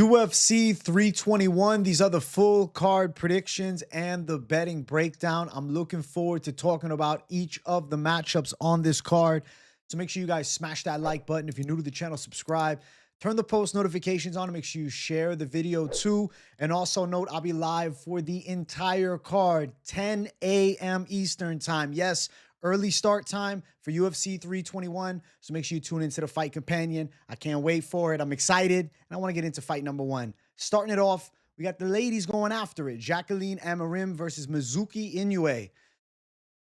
UFC 321. These are the full card predictions and the betting breakdown. I'm looking forward to talking about each of the matchups on this card. So make sure you guys smash that like button. If you're new to the channel, subscribe. Turn the post notifications on. Make sure you share the video too. And also note, I'll be live for the entire card, 10 a.m. Eastern time. Yes, early start time for UFC 321. So make sure you tune into the Fight Companion. I can't wait for it. I'm excited. And I want to get into fight number one. Starting it off, we got the ladies going after it. Jacqueline Amorim versus Mizuki Inoue.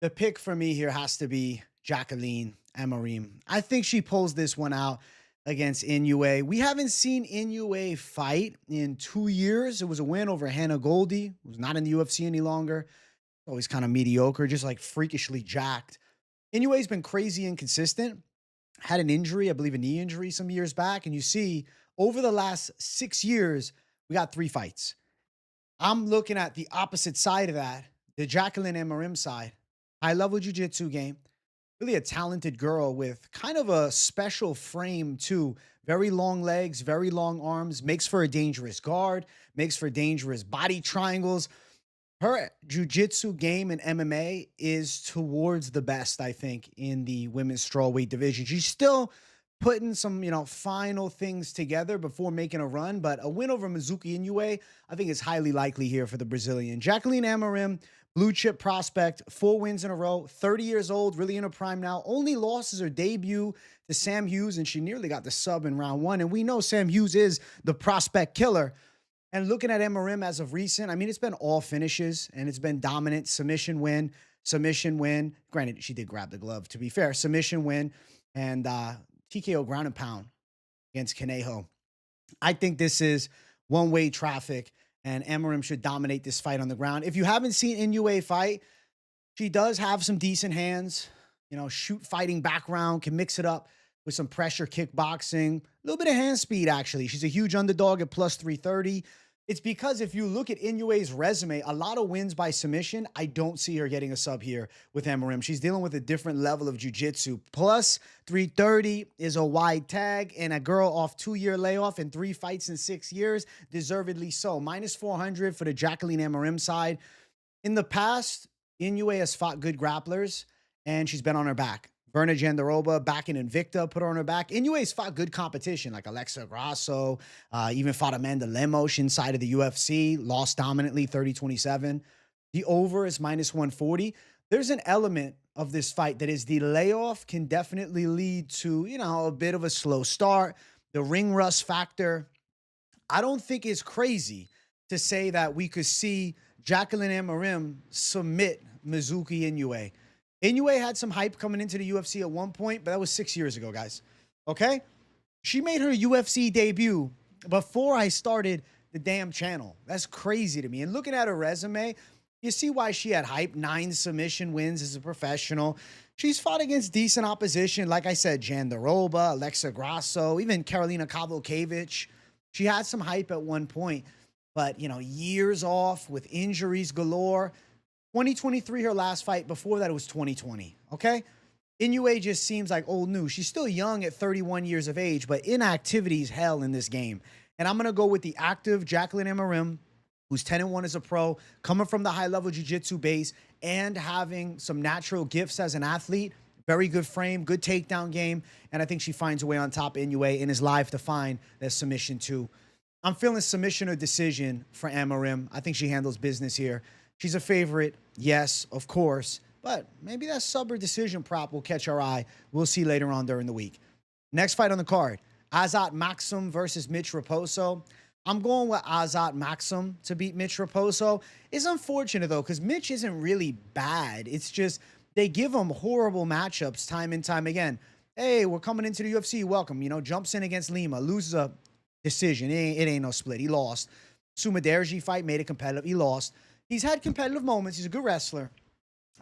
The pick for me here has to be Jacqueline Amorim. I think she pulls this one out against Inoue. We haven't seen Inoue fight in 2 years. It was a win over Hannah Goldie, who's not in the UFC any longer. Always kind of mediocre, just like freakishly jacked. Inoue's been crazy inconsistent. Had an injury, I believe a knee injury some years back. And you see, over the last 6 years, we got 3 fights. I'm looking at the opposite side of that, the Jacqueline Amorim side. High-level jiu-jitsu game. Really a talented girl with kind of a special frame too. Very long legs, very long arms, makes for a dangerous guard, makes for dangerous body triangles. Her jiu-jitsu game in MMA is towards the best, I think, in the women's strawweight division. She's still putting some, final things together before making a run, but a win over Mizuki Inoue, I think is highly likely here for the Brazilian. Jacqueline Amorim, blue chip prospect, 4 wins in a row, 30 years old, really in her prime now. Only losses her debut to Sam Hughes, and she nearly got the sub in round 1. And we know Sam Hughes is the prospect killer. And looking at Amorim as of recent, I mean, it's been all finishes, and it's been dominant. Submission win, submission win. Granted, she did grab the glove, to be fair. Submission win, and TKO ground and pound against Conejo. I think this is one-way traffic, and Amorim should dominate this fight on the ground. If you haven't seen Inoue fight, she does have some decent hands. Shoot fighting background, can mix it up with some pressure kickboxing. A little bit of hand speed, actually. She's a huge underdog at plus 330. It's because if you look at Inoue's resume, a lot of wins by submission, I don't see her getting a sub here with Amorim. She's dealing with a different level of jiu-jitsu. Plus 330 is a wide tag, and a girl off 2-year layoff and 3 fights in 6 years, deservedly so. Minus 400 for the Jacqueline Amorim side. In the past, Inoue has fought good grapplers, and she's been on her back. Jandiroba back in Invicta, put her on her back. Inoue's fought good competition like Alexa Grasso, even fought Amanda Lemos inside of the UFC, lost dominantly 30-27. The over is minus 140. There's an element of this fight that is the layoff can definitely lead to, a bit of a slow start. The ring rust factor, I don't think it's crazy to say that we could see Jacqueline Amorim submit Mizuki Inoue. Inoue had some hype coming into the UFC at one point, but that was 6 years ago, guys. Okay? She made her UFC debut before I started the damn channel. That's crazy to me. And looking at her resume, you see why she had hype. 9 submission wins as a professional. She's fought against decent opposition. Like I said, Jandiroba, Alexa Grasso, even Karolina Kowalkiewicz. She had some hype at one point, but, years off with injuries galore. 2023, her last fight. Before that, it was 2020, okay? Inoue just seems like old news. She's still young at 31 years of age, but inactivity is hell in this game. And I'm going to go with the active Jacqueline Amorim, who's 10-1 as a pro, coming from the high-level jiu-jitsu base and having some natural gifts as an athlete. Very good frame, good takedown game, and I think she finds a way on top of Inoue and is live to find that submission too. I'm feeling submission or decision for Amorim. I think she handles business here. She's a favorite, yes, of course, but maybe that sub or decision prop will catch our eye. We'll see later on during the week. Next fight on the card, Azat Maksum versus Mitch Raposo. I'm going with Azat Maksum to beat Mitch Raposo. It's unfortunate, though, because Mitch isn't really bad. It's just they give him horrible matchups time and time again. Hey, we're coming into the UFC, welcome. Jumps in against Lima, loses a decision. It ain't no split. He lost. Sumaderji fight, made it competitive. He lost. He's had competitive moments. He's a good wrestler.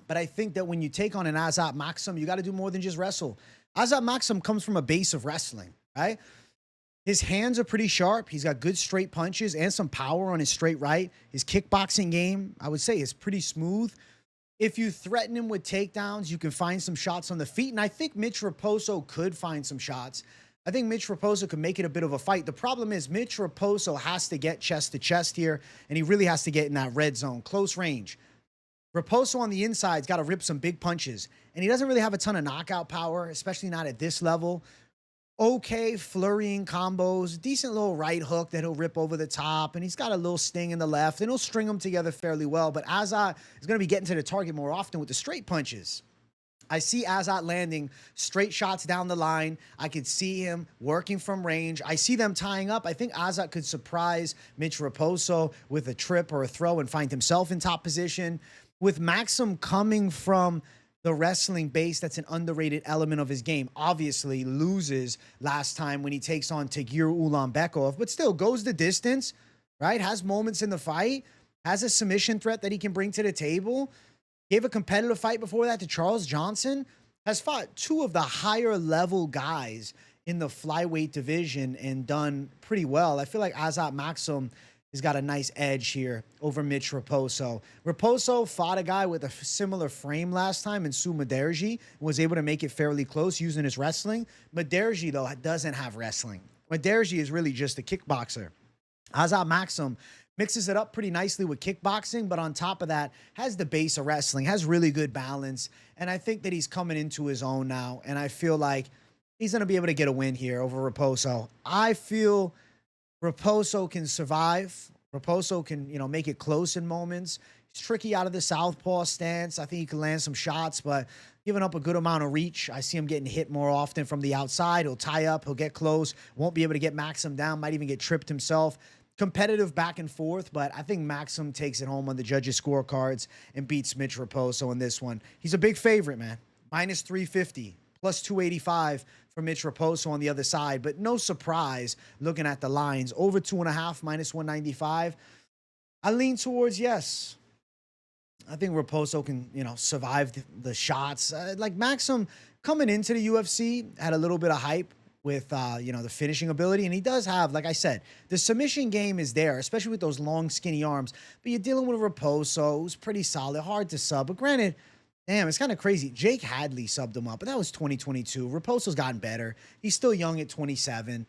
But I think that when you take on an Azat Maksum, you got to do more than just wrestle. Azat Maksum comes from a base of wrestling, right? His hands are pretty sharp. He's got good straight punches and some power on his straight right. His kickboxing game, I would say, is pretty smooth. If you threaten him with takedowns, you can find some shots on the feet. And I think Mitch Raposo could find some shots. I think Mitch Raposo could make it a bit of a fight. The problem is Mitch Raposo has to get chest to chest here, and he really has to get in that red zone, close range. Raposo on the inside's got to rip some big punches, and he doesn't really have a ton of knockout power, especially not at this level. Okay, flurrying combos, decent little right hook that he'll rip over the top, and he's got a little sting in the left, and he'll string them together fairly well. But Azat is going to be getting to the target more often with the straight punches. I see Azat landing straight shots down the line. I could see him working from range. I see them tying up. I think Azat could surprise Mitch Raposo with a trip or a throw and find himself in top position. With Maksum coming from the wrestling base, that's an underrated element of his game. Obviously loses last time when he takes on Tagir Ulanbekov, but still goes the distance, right? Has moments in the fight, has a submission threat that he can bring to the table. Gave a competitive fight before that to Charles Johnson. Has fought two of the higher level guys in the flyweight division and done pretty well. I feel like Azat Maksum has got a nice edge here over Mitch Raposo. Raposo fought a guy with a similar frame last time in Su Maderji and was able to make it fairly close using his wrestling. Maderji, though, doesn't have wrestling. Maderji is really just a kickboxer. Azat Maksum mixes it up pretty nicely with kickboxing, but on top of that, has the base of wrestling, has really good balance, and I think that he's coming into his own now, and I feel like he's going to be able to get a win here over Raposo. I feel Raposo can survive. Raposo can, make it close in moments. He's tricky out of the southpaw stance. I think he can land some shots, but giving up a good amount of reach. I see him getting hit more often from the outside. He'll tie up. He'll get close. Won't be able to get Maksum down. Might even get tripped himself. Competitive back and forth, but I think Maksum takes it home on the judges' scorecards and beats Mitch Raposo in this one. He's a big favorite, man. Minus 350, plus 285 for Mitch Raposo on the other side, but no surprise looking at the lines. Over 2.5, minus 195. I lean towards yes. I think Raposo can, survive the shots. Like Maksum coming into the UFC had a little bit of hype with, the finishing ability. And he does have, like I said, the submission game is there, especially with those long, skinny arms. But you're dealing with a Raposo who's pretty solid, hard to sub. But granted, damn, it's kind of crazy. Jake Hadley subbed him up, but that was 2022. Raposo's gotten better. He's still young at 27.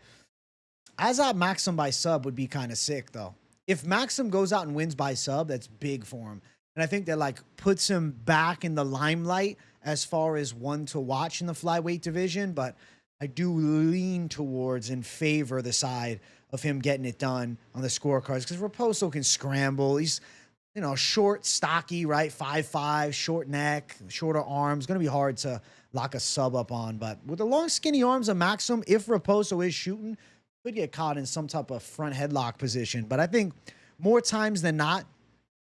Azat Maksum by sub would be kind of sick, though. If Maksum goes out and wins by sub, that's big for him. And I think that, puts him back in the limelight as far as one to watch in the flyweight division. But I do lean towards and favor the side of him getting it done on the scorecards because Raposo can scramble. He's, short, stocky, right? 5'5", short neck, shorter arms. Going to be hard to lock a sub up on. But with the long, skinny arms of Maksum, if Raposo is shooting, could get caught in some type of front headlock position. But I think more times than not,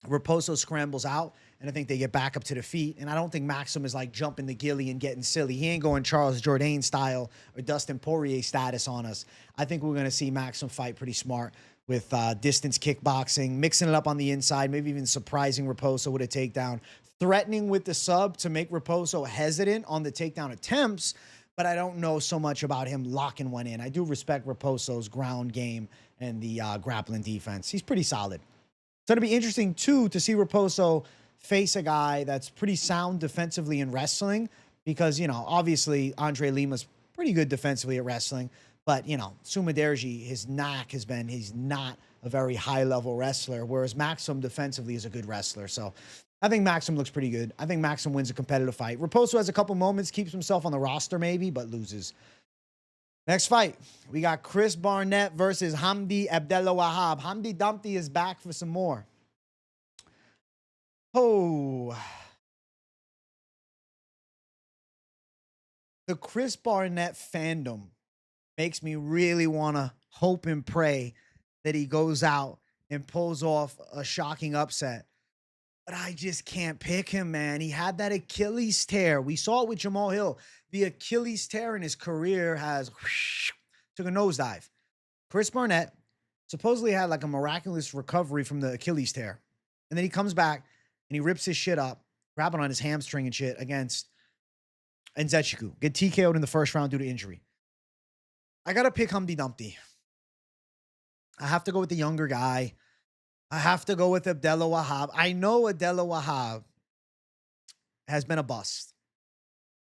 Raposo scrambles out, and I think they get back up to the feet. And I don't think Maksum is jumping the ghillie and getting silly. He ain't going Charles Jourdain style or Dustin Poirier status on us. I think we're going to see Maksum fight pretty smart with distance kickboxing, mixing it up on the inside, maybe even surprising Raposo with a takedown, threatening with the sub to make Raposo hesitant on the takedown attempts. But I don't know so much about him locking one in. I do respect Raposo's ground game and the grappling defense. He's pretty solid. So it'll be interesting, too, to see Raposo face a guy that's pretty sound defensively in wrestling because, obviously Andre Lima's pretty good defensively at wrestling. But, Su Maderji, his knack has been he's not a very high-level wrestler, whereas Maksum defensively is a good wrestler. So I think Maksum looks pretty good. I think Maksum wins a competitive fight. Raposo has a couple moments, keeps himself on the roster maybe, but loses. Next fight, we got Chris Barnett versus Hamdi Abdelwahab. Hamdi Dumpty is back for some more. Oh. The Chris Barnett fandom makes me really want to hope and pray that he goes out and pulls off a shocking upset. But I just can't pick him, man. He had that Achilles tear. We saw it with Jamal Hill. The Achilles tear in his career has took a nosedive. Chris Barnett supposedly had a miraculous recovery from the Achilles tear. And then he comes back and he rips his shit up, grabbing on his hamstring and shit against Nzechiku. Get TKO'd in the first round due to injury. I got to pick Hamdi Dumpty. I have to go with the younger guy. I have to go with Abdelwahab. I know Abdelwahab has been a bust.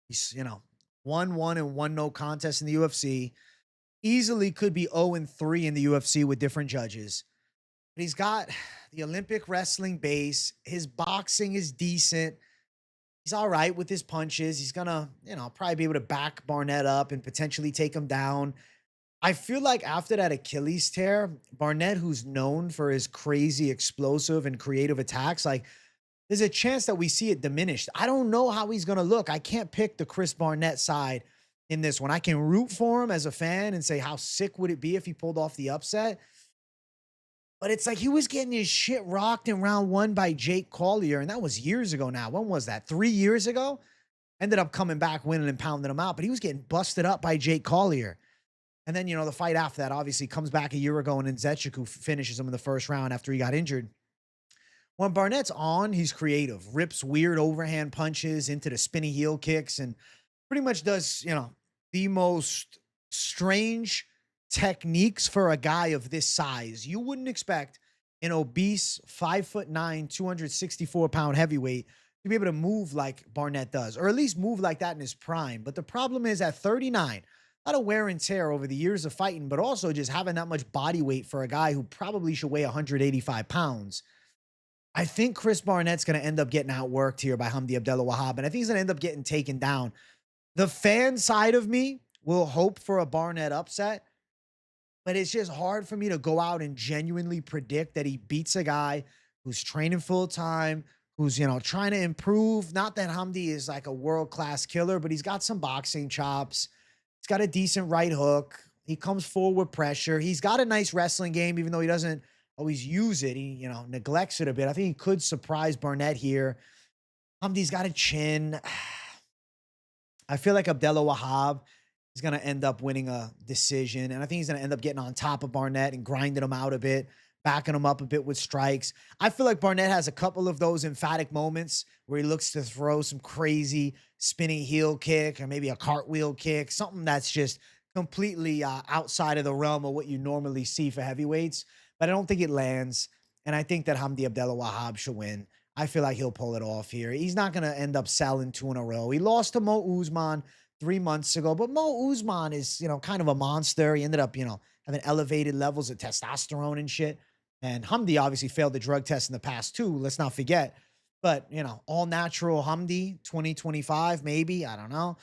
He's, 1-1 and 1 no contest in the UFC. easily could be 0-3 in the UFC with different judges. But he's got the Olympic wrestling base. His boxing is decent. He's all right with his punches. He's gonna, probably be able to back Barnett up and potentially take him down. I feel like after that Achilles tear, Barnett, who's known for his crazy, explosive, and creative attacks, like there's a chance that we see it diminished. I don't know how he's gonna look. I can't pick the Chris Barnett side in this one. I can root for him as a fan and say how sick would it be if he pulled off the upset. But it's like he was getting his shit rocked in round 1 by Jake Collier, and that was years ago now. When was that? 3 years ago? Ended up coming back, winning and pounding him out, but he was getting busted up by Jake Collier. And then, the fight after that obviously comes back a year ago, and Nzechukwu finishes him in the first round after he got injured. When Barnett's on, he's creative, rips weird overhand punches into the spinny heel kicks, and pretty much does, the most strange techniques for a guy of this size. You wouldn't expect an obese 5'9", 264-pound heavyweight to be able to move like Barnett does, or at least move like that in his prime. But the problem is at 39, a lot of wear and tear over the years of fighting, but also just having that much body weight for a guy who probably should weigh 185 pounds. I think Chris Barnett's going to end up getting outworked here by Hamdi Abdelwahab, and I think he's going to end up getting taken down. The fan side of me will hope for a Barnett upset, but it's just hard for me to go out and genuinely predict that he beats a guy who's training full time, who's, trying to improve. Not that Hamdi is like a world-class killer, but he's got some boxing chops. He's got a decent right hook. He comes forward with pressure. He's got a nice wrestling game, even though he doesn't always use it. He, neglects it a bit. I think he could surprise Barnett here. Hamdi's got a chin. I feel like Abdelwahab is going to end up winning a decision, and I think he's going to end up getting on top of Barnett and grinding him out a bit, backing him up a bit with strikes. I feel like Barnett has a couple of those emphatic moments where he looks to throw some crazy spinning heel kick or maybe a cartwheel kick, something that's just completely outside of the realm of what you normally see for heavyweights. But I don't think it lands, and I think that Hamdi Abdelwahab should win. I feel like he'll pull it off here. He's not going to end up selling 2 in a row. He lost to Mo Usman 3 months ago, but Mo Usman is, kind of a monster. He ended up, having elevated levels of testosterone and shit. And Hamdi obviously failed the drug test in the past too. Let's not forget. But, all natural Hamdi 2025, maybe. I don't know.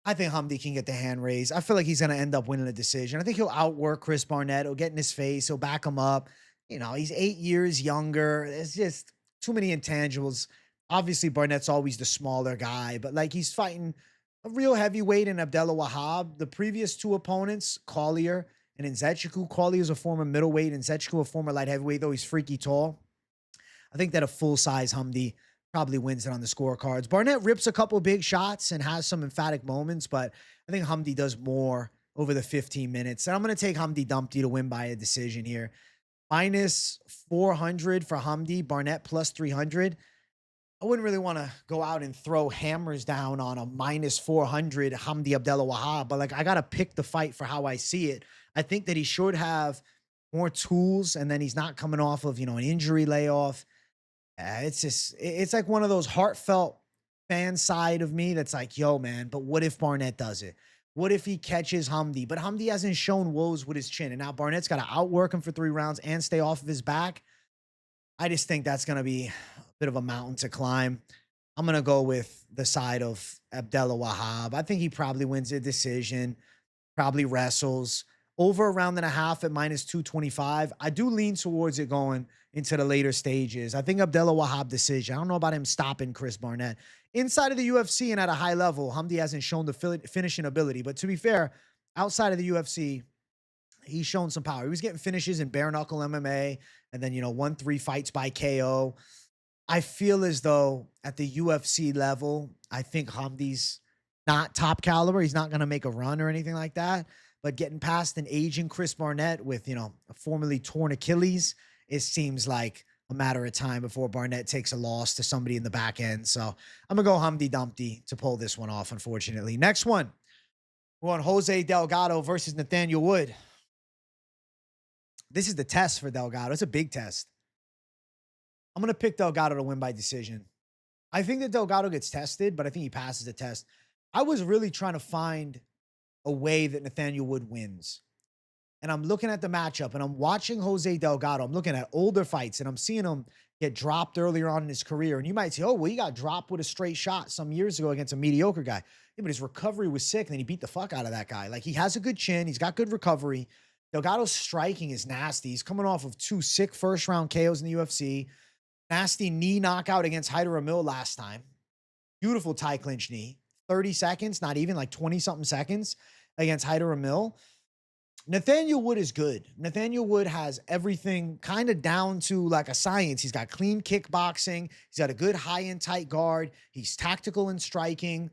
I think Hamdi can get the hand raised. I feel like he's going to end up winning a decision. I think he'll outwork Chris Barnett. He'll get in his face. He'll back him up. He's 8 years younger. It's just too many intangibles. Obviously, Barnett's always the smaller guy, but like he's fighting a real heavyweight in Abdelwahab. The previous 2 opponents, Collier and Nzechukwu. Collier is a former middleweight, and Nzechukwu a former light heavyweight, though he's freaky tall. I think that a full-size Hamdi probably wins it on the scorecards. Barnett rips a couple big shots and has some emphatic moments, but I think Hamdi does more over the 15 minutes. And I'm going to take Hamdi Dumpty to win by a decision here. Minus 400 for Hamdi, Barnett plus 300. I wouldn't really want to go out and throw hammers down on a minus 400 Hamdi Abdelwahab, but like I got to pick the fight for how I see it. I think that he should have more tools, and then he's not coming off of, an injury layoff. It's like one of those heartfelt fan side of me that's like, yo, man, but what if Barnett does it? What if he catches Hamdi? But Hamdi hasn't shown woes with his chin, and now Barnett's got to outwork him for 3 rounds and stay off of his back. I just think that's going to be a bit of a mountain to climb. I'm going to go with the side of Abdelwahab. I think he probably wins a decision, probably wrestles. Over a round and a half at minus 225. I do lean towards it going into the later stages. I think Abdelwahab decision. I don't know about him stopping Chris Barnett. Inside of the UFC and at a high level, Hamdi hasn't shown the finishing ability. But to be fair, outside of the UFC, he's shown some power. He was getting finishes in bare knuckle MMA and then, won 3 fights by KO. I feel as though at the UFC level, I think Hamdi's not top caliber. He's not going to make a run or anything like that. But getting past an aging Chris Barnett with, a formerly torn Achilles, it seems like a matter of time before Barnett takes a loss to somebody in the back end. So I'm going to go Hamdi Dumpty to pull this one off, unfortunately. Next one, we're on Jose Delgado versus Nathaniel Wood. This is the test for Delgado. It's a big test. I'm going to pick Delgado to win by decision. I think that Delgado gets tested, but I think he passes the test. I was really trying to find a way that Nathaniel Wood wins. and I'm looking at the matchup and I'm watching Jose Delgado. I'm looking at older fights and I'm seeing him get dropped earlier on in his career. And you might say, oh, well, he got dropped with a straight shot some years ago against a mediocre guy. Yeah, but his recovery was sick and then he beat the fuck out of that guy. Like, he has a good chin. He's got good recovery. Delgado's striking is nasty. He's coming off of 2 sick first-round KOs in the UFC. Nasty knee knockout against Hyder Amil last time. Beautiful tie clinch knee. 30 seconds, not even, like 20-something seconds against Hyder Amil. Nathaniel Wood is good. Nathaniel Wood has everything kind of down to like a science. He's got clean kickboxing. He's got a good high-end tight guard. He's tactical in striking.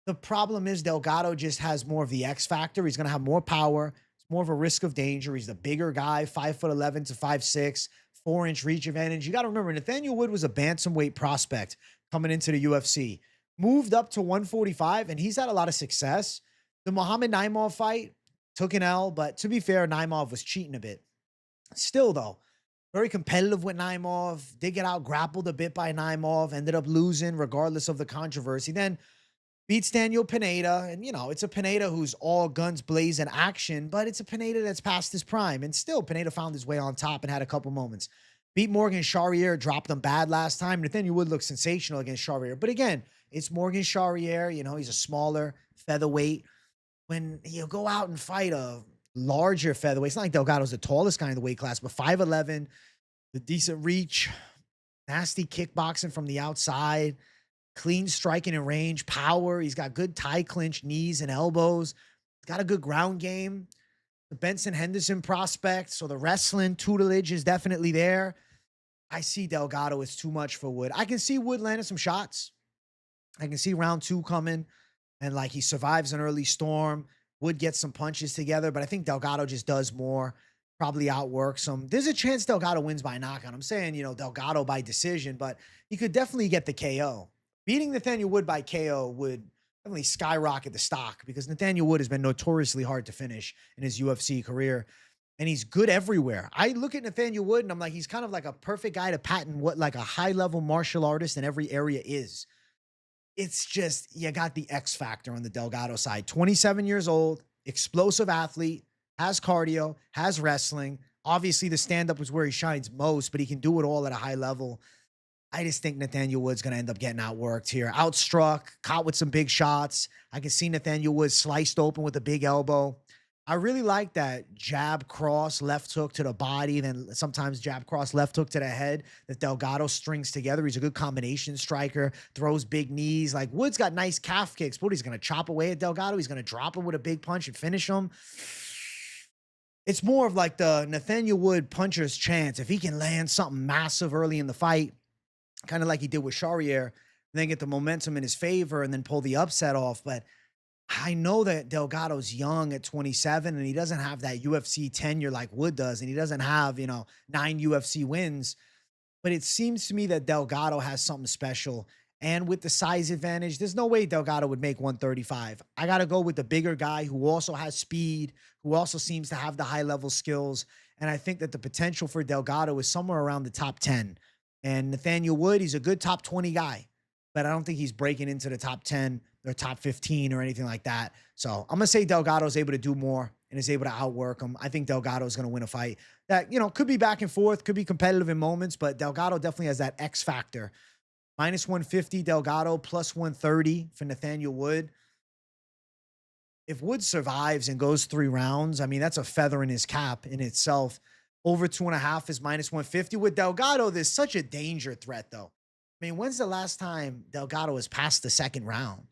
The problem is Delgado just has more of the X factor. He's going to have more power. It's more of a risk of danger. He's the bigger guy, 5'11" to 5'6", 4-inch reach advantage. You got to remember, Nathaniel Wood was a bantamweight prospect coming into the UFC. Moved up to 145, and he's had a lot of success. The Muhammad Naimov fight took an L, but to be fair, Naimov was cheating a bit. Still, though, very competitive with Naimov. Did get out grappled a bit by Naimov. Ended up losing regardless of the controversy. Then beats Daniel Pineda. And, you know, it's a Pineda who's all guns blazing action, but it's a Pineda that's past his prime. And still, Pineda found his way on top and had a couple moments. Beat Morgan Charrier, dropped him bad last time. Nathaniel Wood looked sensational against Charrier. But again, it's Morgan Charrier. You know, he's a smaller featherweight. When you go out and fight a larger featherweight, it's not like Delgado's the tallest guy in the weight class, but 5'11", the decent reach, nasty kickboxing from the outside, clean striking and range, power. He's got good tie clinch, knees and elbows. He's got a good ground game. The Benson Henderson prospect, so the wrestling tutelage is definitely there. I see Delgado is too much for Wood. I can see Wood landing some shots. I can see round 2 coming. And like he survives an early storm, Wood gets some punches together, but I think Delgado just does more, probably outworks him. There's a chance Delgado wins by knockout. I'm saying, you know, Delgado by decision, but he could definitely get the KO. Beating Nathaniel Wood by KO would definitely skyrocket the stock because Nathaniel Wood has been notoriously hard to finish in his UFC career, and he's good everywhere. I look at Nathaniel Wood and I'm like, he's kind of like a perfect guy to patent what like a high-level martial artist in every area is. It's just, you got the X factor on the Delgado side. 27 years old, explosive athlete, has cardio, has wrestling. Obviously, the stand-up is where he shines most, but he can do it all at a high level. I just think Nathaniel Wood's going to end up getting outworked here. Outstruck, caught with some big shots. I can see Nathaniel Wood sliced open with a big elbow. I really like that jab cross left hook to the body, then sometimes jab cross left hook to the head that Delgado strings together. He's a good combination striker, throws big knees. Like Wood's got nice calf kicks, but he's going to chop away at Delgado. He's going to drop him with a big punch and finish him. It's more of like the Nathaniel Wood puncher's chance. If he can land something massive early in the fight, kind of like he did with Charrier, then get the momentum in his favor and then pull the upset off. But I know that Delgado's young at 27 and he doesn't have that UFC tenure like Wood does. And he doesn't have, you know, 9 UFC wins, but it seems to me that Delgado has something special. And with the size advantage, there's no way Delgado would make 135. I got to go with the bigger guy who also has speed, who also seems to have the high level skills. And I think that the potential for Delgado is somewhere around the top 10. And Nathaniel Wood, he's a good top 20 guy, but I don't think he's breaking into the top 10 or top 15 or anything like that. So I'm going to say Delgado's able to do more and is able to outwork him. I think Delgado's going to win a fight that, you know, could be back and forth, could be competitive in moments, but Delgado definitely has that X factor. Minus 150 Delgado, plus 130 for Nathaniel Wood. If Wood survives and goes 3 rounds, I mean, that's a feather in his cap in itself. Over 2.5 is minus 150. With Delgado, there's such a danger threat, though. I mean, when's the last time Delgado has passed the 2nd round?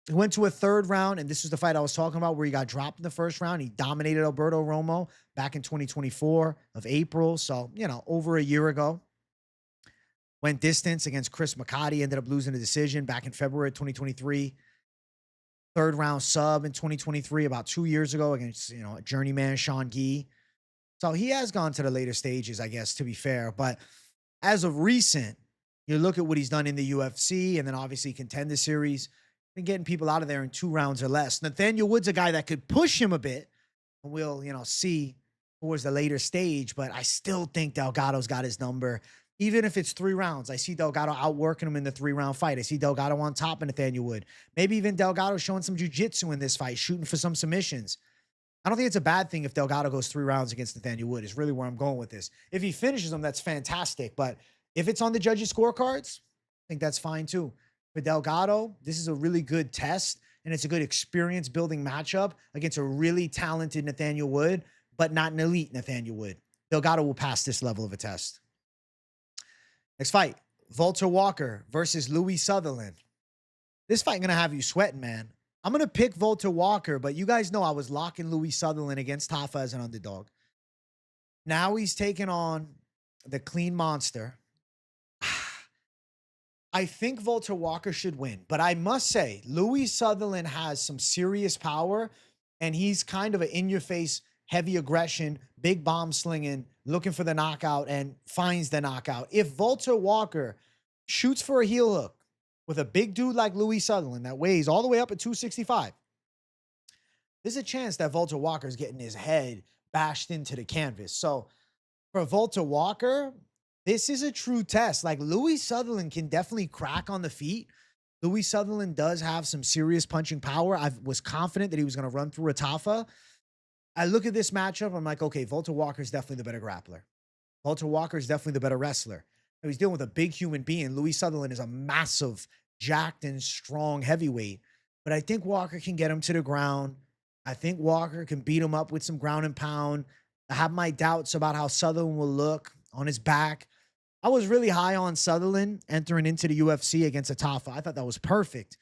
He went to a 3rd round, and this is the fight I was talking about where he got dropped in the 1st round. He dominated Alberto Romo back in 2024 of April. So, you know, over a year ago. Went distance against Chris McCarty, ended up losing a decision back in February 2023. 3rd round sub in 2023, about 2 years ago against, you know, a journeyman Sean Gee. So he has gone to the later stages, I guess, to be fair. But as of recent, you look at what he's done in the UFC and then obviously Contender Series, been getting people out of there in 2 rounds or less. Nathaniel Wood's a guy that could push him a bit, and we'll, you know, see towards the later stage. But I still think Delgado's got his number. Even if it's 3 rounds, I see Delgado outworking him in the 3-round fight. I see Delgado on top of Nathaniel Wood. Maybe even Delgado showing some jiu-jitsu in this fight, shooting for some submissions. I don't think it's a bad thing if Delgado goes 3 rounds against Nathaniel Wood, is really where I'm going with this. If he finishes him, that's fantastic. But if it's on the judges' scorecards, I think that's fine too. For Delgado, this is a really good test, and it's a good experience building matchup against a really talented Nathaniel Wood, but not an elite Nathaniel Wood. Delgado will pass this level of a test. Next fight, Volter Walker versus Louis Sutherland. This fight going to have you sweating, man. I'm going to pick Volter Walker, but you guys know I was locking Louis Sutherland against Tafa as an underdog. Now he's taking on the clean monster. I think Volter Walker should win, but I must say, Louis Sutherland has some serious power, and he's kind of an in-your-face, heavy aggression, big bomb slinging, looking for the knockout, and finds the knockout. If Volter Walker shoots for a heel hook with a big dude like Louis Sutherland that weighs all the way up at 265, there's a chance that Volter Walker is getting his head bashed into the canvas. So for Volter Walker, this is a true test. Like, Louis Sutherland can definitely crack on the feet. Louis Sutherland does have some serious punching power. I was confident that he was going to run through a Tafa. I look at this matchup, I'm like, okay, Volter Walker is definitely the better grappler. Volter Walker is definitely the better wrestler. He's dealing with a big human being. Louis Sutherland is a massive, jacked and strong heavyweight. But I think Walker can get him to the ground. I think Walker can beat him up with some ground and pound. I have my doubts about how Sutherland will look on his back. I was really high on Sutherland entering into the UFC against a Tafa. I thought that was perfect.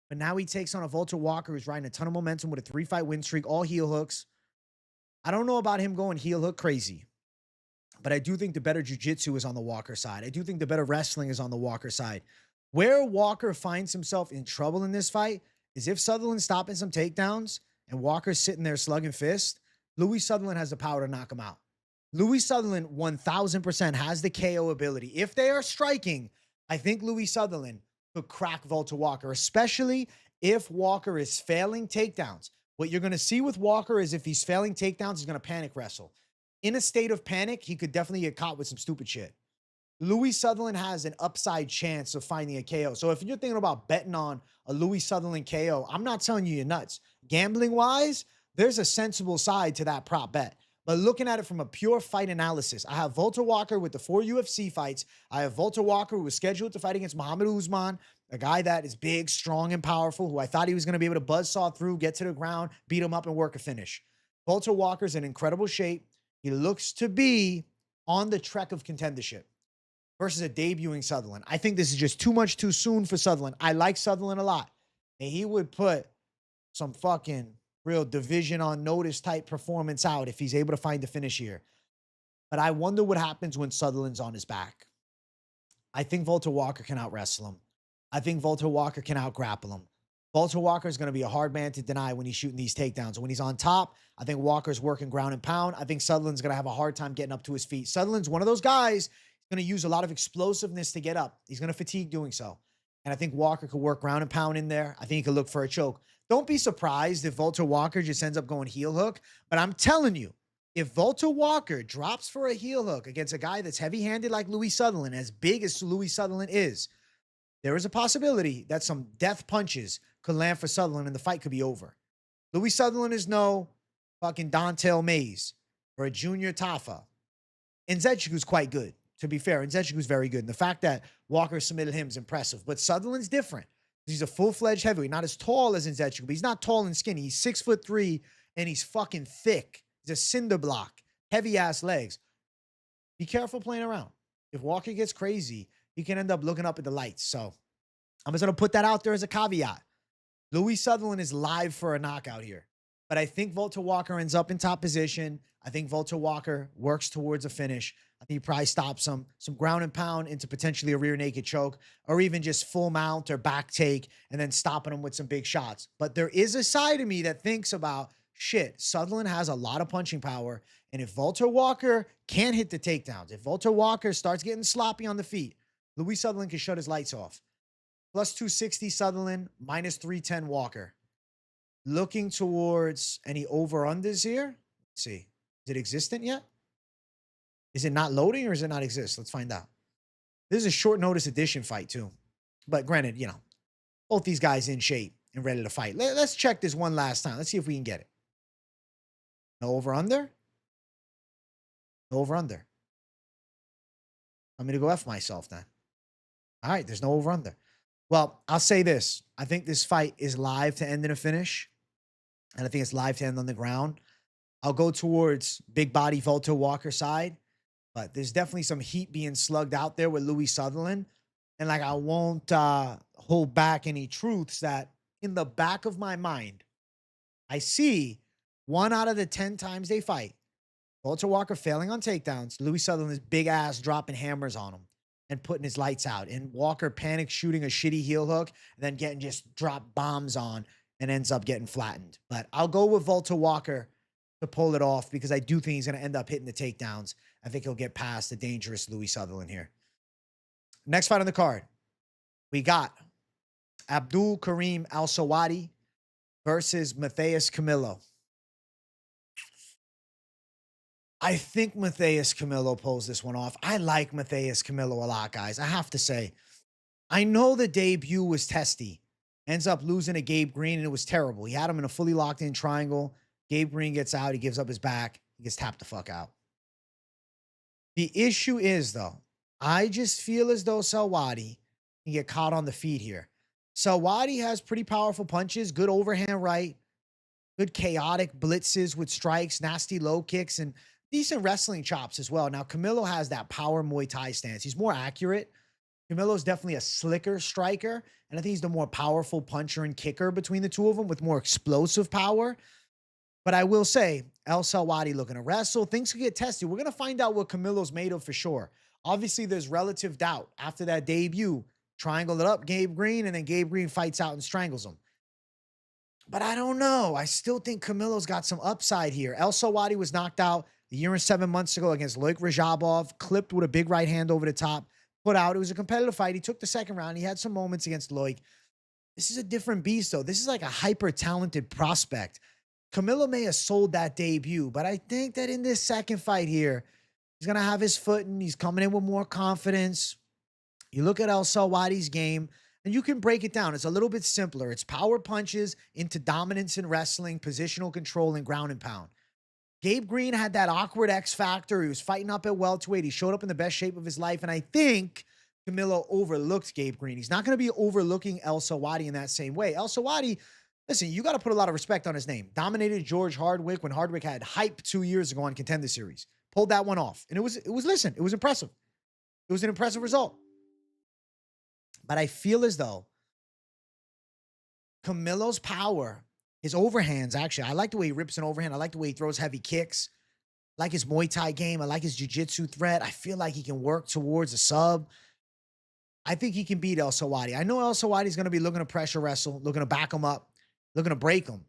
But now he takes on a Volter Walker who's riding a ton of momentum with a 3-fight win streak, all heel hooks. I don't know about him going heel hook crazy, but I do think the better jiu-jitsu is on the Walker side. I do think the better wrestling is on the Walker side. Where Walker finds himself in trouble in this fight is if Sutherland's stopping some takedowns and Walker's sitting there slugging fist, Louis Sutherland has the power to knock him out. Louis Sutherland 1000% has the KO ability. If they are striking, I think Louis Sutherland could crack Volter Walker, especially if Walker is failing takedowns. What you're going to see with Walker is if he's failing takedowns, he's going to panic wrestle. In a state of panic, he could definitely get caught with some stupid shit. Louis Sutherland has an upside chance of finding a KO. So if you're thinking about betting on a Louis Sutherland KO, I'm not telling you you're nuts. Gambling-wise, there's a sensible side to that prop bet. But looking at it from a pure fight analysis, I have Volter Walker with the 4 UFC fights. I have Volter Walker, who was scheduled to fight against Muhammad Usman, a guy that is big, strong, and powerful, who I thought he was going to be able to buzzsaw through, get to the ground, beat him up, and work a finish. Volter Walker's in incredible shape. He looks to be on the trek of contendership versus a debuting Sutherland. I think this is just too much too soon for Sutherland. I like Sutherland a lot, and he would put some fucking real division on notice type performance out if he's able to find the finish here. But I wonder what happens when Sutherland's on his back. I think Volter Walker can out-wrestle him. I think Volter Walker can out-grapple him. Volter Walker is going to be a hard man to deny when he's shooting these takedowns. When he's on top, I think Walker's working ground and pound. I think Sutherland's going to have a hard time getting up to his feet. Sutherland's one of those guys, he's going to use a lot of explosiveness to get up. He's going to fatigue doing so. And I think Walker could work ground and pound in there. I think he could look for a choke. Don't be surprised if Volter Walker just ends up going heel hook. But I'm telling you, if Volter Walker drops for a heel hook against a guy that's heavy-handed like Louis Sutherland, as big as Louis Sutherland is, there is a possibility that some death punches could land for Sutherland and the fight could be over. Louis Sutherland is no fucking Dontel Mays or a junior Tafa. And Nzechukwu's quite good, to be fair. Nzechukwu's very good. And the fact that Walker submitted him is impressive. But Sutherland's different. He's a full-fledged heavyweight, not as tall as Nzechukwu, but he's not tall and skinny. He's 6'3", and he's fucking thick. He's a cinder block, heavy-ass legs. Be careful playing around. If Walker gets crazy, he can end up looking up at the lights. So I'm just going to put that out there as a caveat. Louis Sutherland is live for a knockout here. But I think Volter Walker ends up in top position. I think Volter Walker works towards a finish. I think he probably stops some ground and pound into potentially a rear naked choke, or even just full mount or back take and then stopping him with some big shots. But there is a side of me that thinks about, shit, Sutherland has a lot of punching power. And if Volter Walker can't hit the takedowns, if Volter Walker starts getting sloppy on the feet, Louis Sutherland can shut his lights off. Plus 260 Sutherland, minus 310 Walker. Looking towards any over-unders here. Let's see. Is it existent yet? Is it not loading or does it not exist? Let's find out. This is a short notice edition fight too. But granted, you know, both these guys in shape and ready to fight. Let's check this one last time. Let's see if we can get it. No over-under? No over-under. I'm going to go F myself then. All right, there's no over-under. Well, I'll say this. I think this fight is live to end in a finish, and I think it's live to end on the ground. I'll go towards big body Volter Walker side, but there's definitely some heat being slugged out there with Louis Sutherland. And like, I won't hold back any truths that in the back of my mind, I see 1 out of the 10 times they fight, Volter Walker failing on takedowns, Louis Sutherland's big ass dropping hammers on him and putting his lights out, and Walker panic shooting a shitty heel hook and then getting just drop bombs on and ends up getting flattened. But I'll go with Volter Walker to pull it off because I do think he's going to end up hitting the takedowns. I think he'll get past the dangerous Louis Sutherland here. Next fight on the card, we got Abdul Karim Al-Selwady versus Matheus Camilo. I think Matheus Camilo pulls this one off. I like Matheus Camilo a lot, guys. I have to say, I know the debut was testy. Ends up losing to Gabe Green, and it was terrible. He had him in a fully locked-in triangle. Gabe Green gets out. He gives up his back. He gets tapped the fuck out. The issue is, though, I just feel as though Selwady can get caught on the feet here. Selwady has pretty powerful punches, good overhand right, good chaotic blitzes with strikes, nasty low kicks, and decent wrestling chops as well. Now, Camilo has that power Muay Thai stance. He's more accurate. Camilo's definitely a slicker striker, and I think he's the more powerful puncher and kicker between the two of them with more explosive power. But I will say, Al-Selwady looking to wrestle. Things could get tested. We're going to find out what Camilo's made of for sure. Obviously, there's relative doubt. After that debut, triangle it up, Gabe Green, and then Gabe Green fights out and strangles him. But I don't know. I still think Camilo's got some upside here. Al-Selwady was knocked out a year and 7 months ago against Loic Rajabov, clipped with a big right hand over the top, put out. It was a competitive fight. He took the second round. He had some moments against Loic. This is a different beast, though. This is like a hyper-talented prospect. Camilo may have sold that debut, but I think that in this second fight here, he's going to have his footing. He's coming in with more confidence. You look at Al-Selwady's game, and you can break it down. It's a little bit simpler. It's power punches into dominance in wrestling, positional control, and ground and pound. Gabe Green had that awkward X factor. He was fighting up at welterweight. He showed up in the best shape of his life, and I think Camilo overlooked Gabe Green. He's not going to be overlooking Al-Selwady in that same way. Al-Selwady, listen, you got to put a lot of respect on his name. Dominated George Hardwick when Hardwick had hype 2 years ago on Contender Series. Pulled that one off. And it was impressive. It was an impressive result. But I feel as though Camilo's power, his overhands, actually, I like the way he rips an overhand. I like the way he throws heavy kicks. I like his Muay Thai game. I like his jiu-jitsu threat. I feel like he can work towards a sub. I think he can beat Al-Selwady. I know Al-Selwady's going to be looking to pressure wrestle, looking to back him up, looking to break him.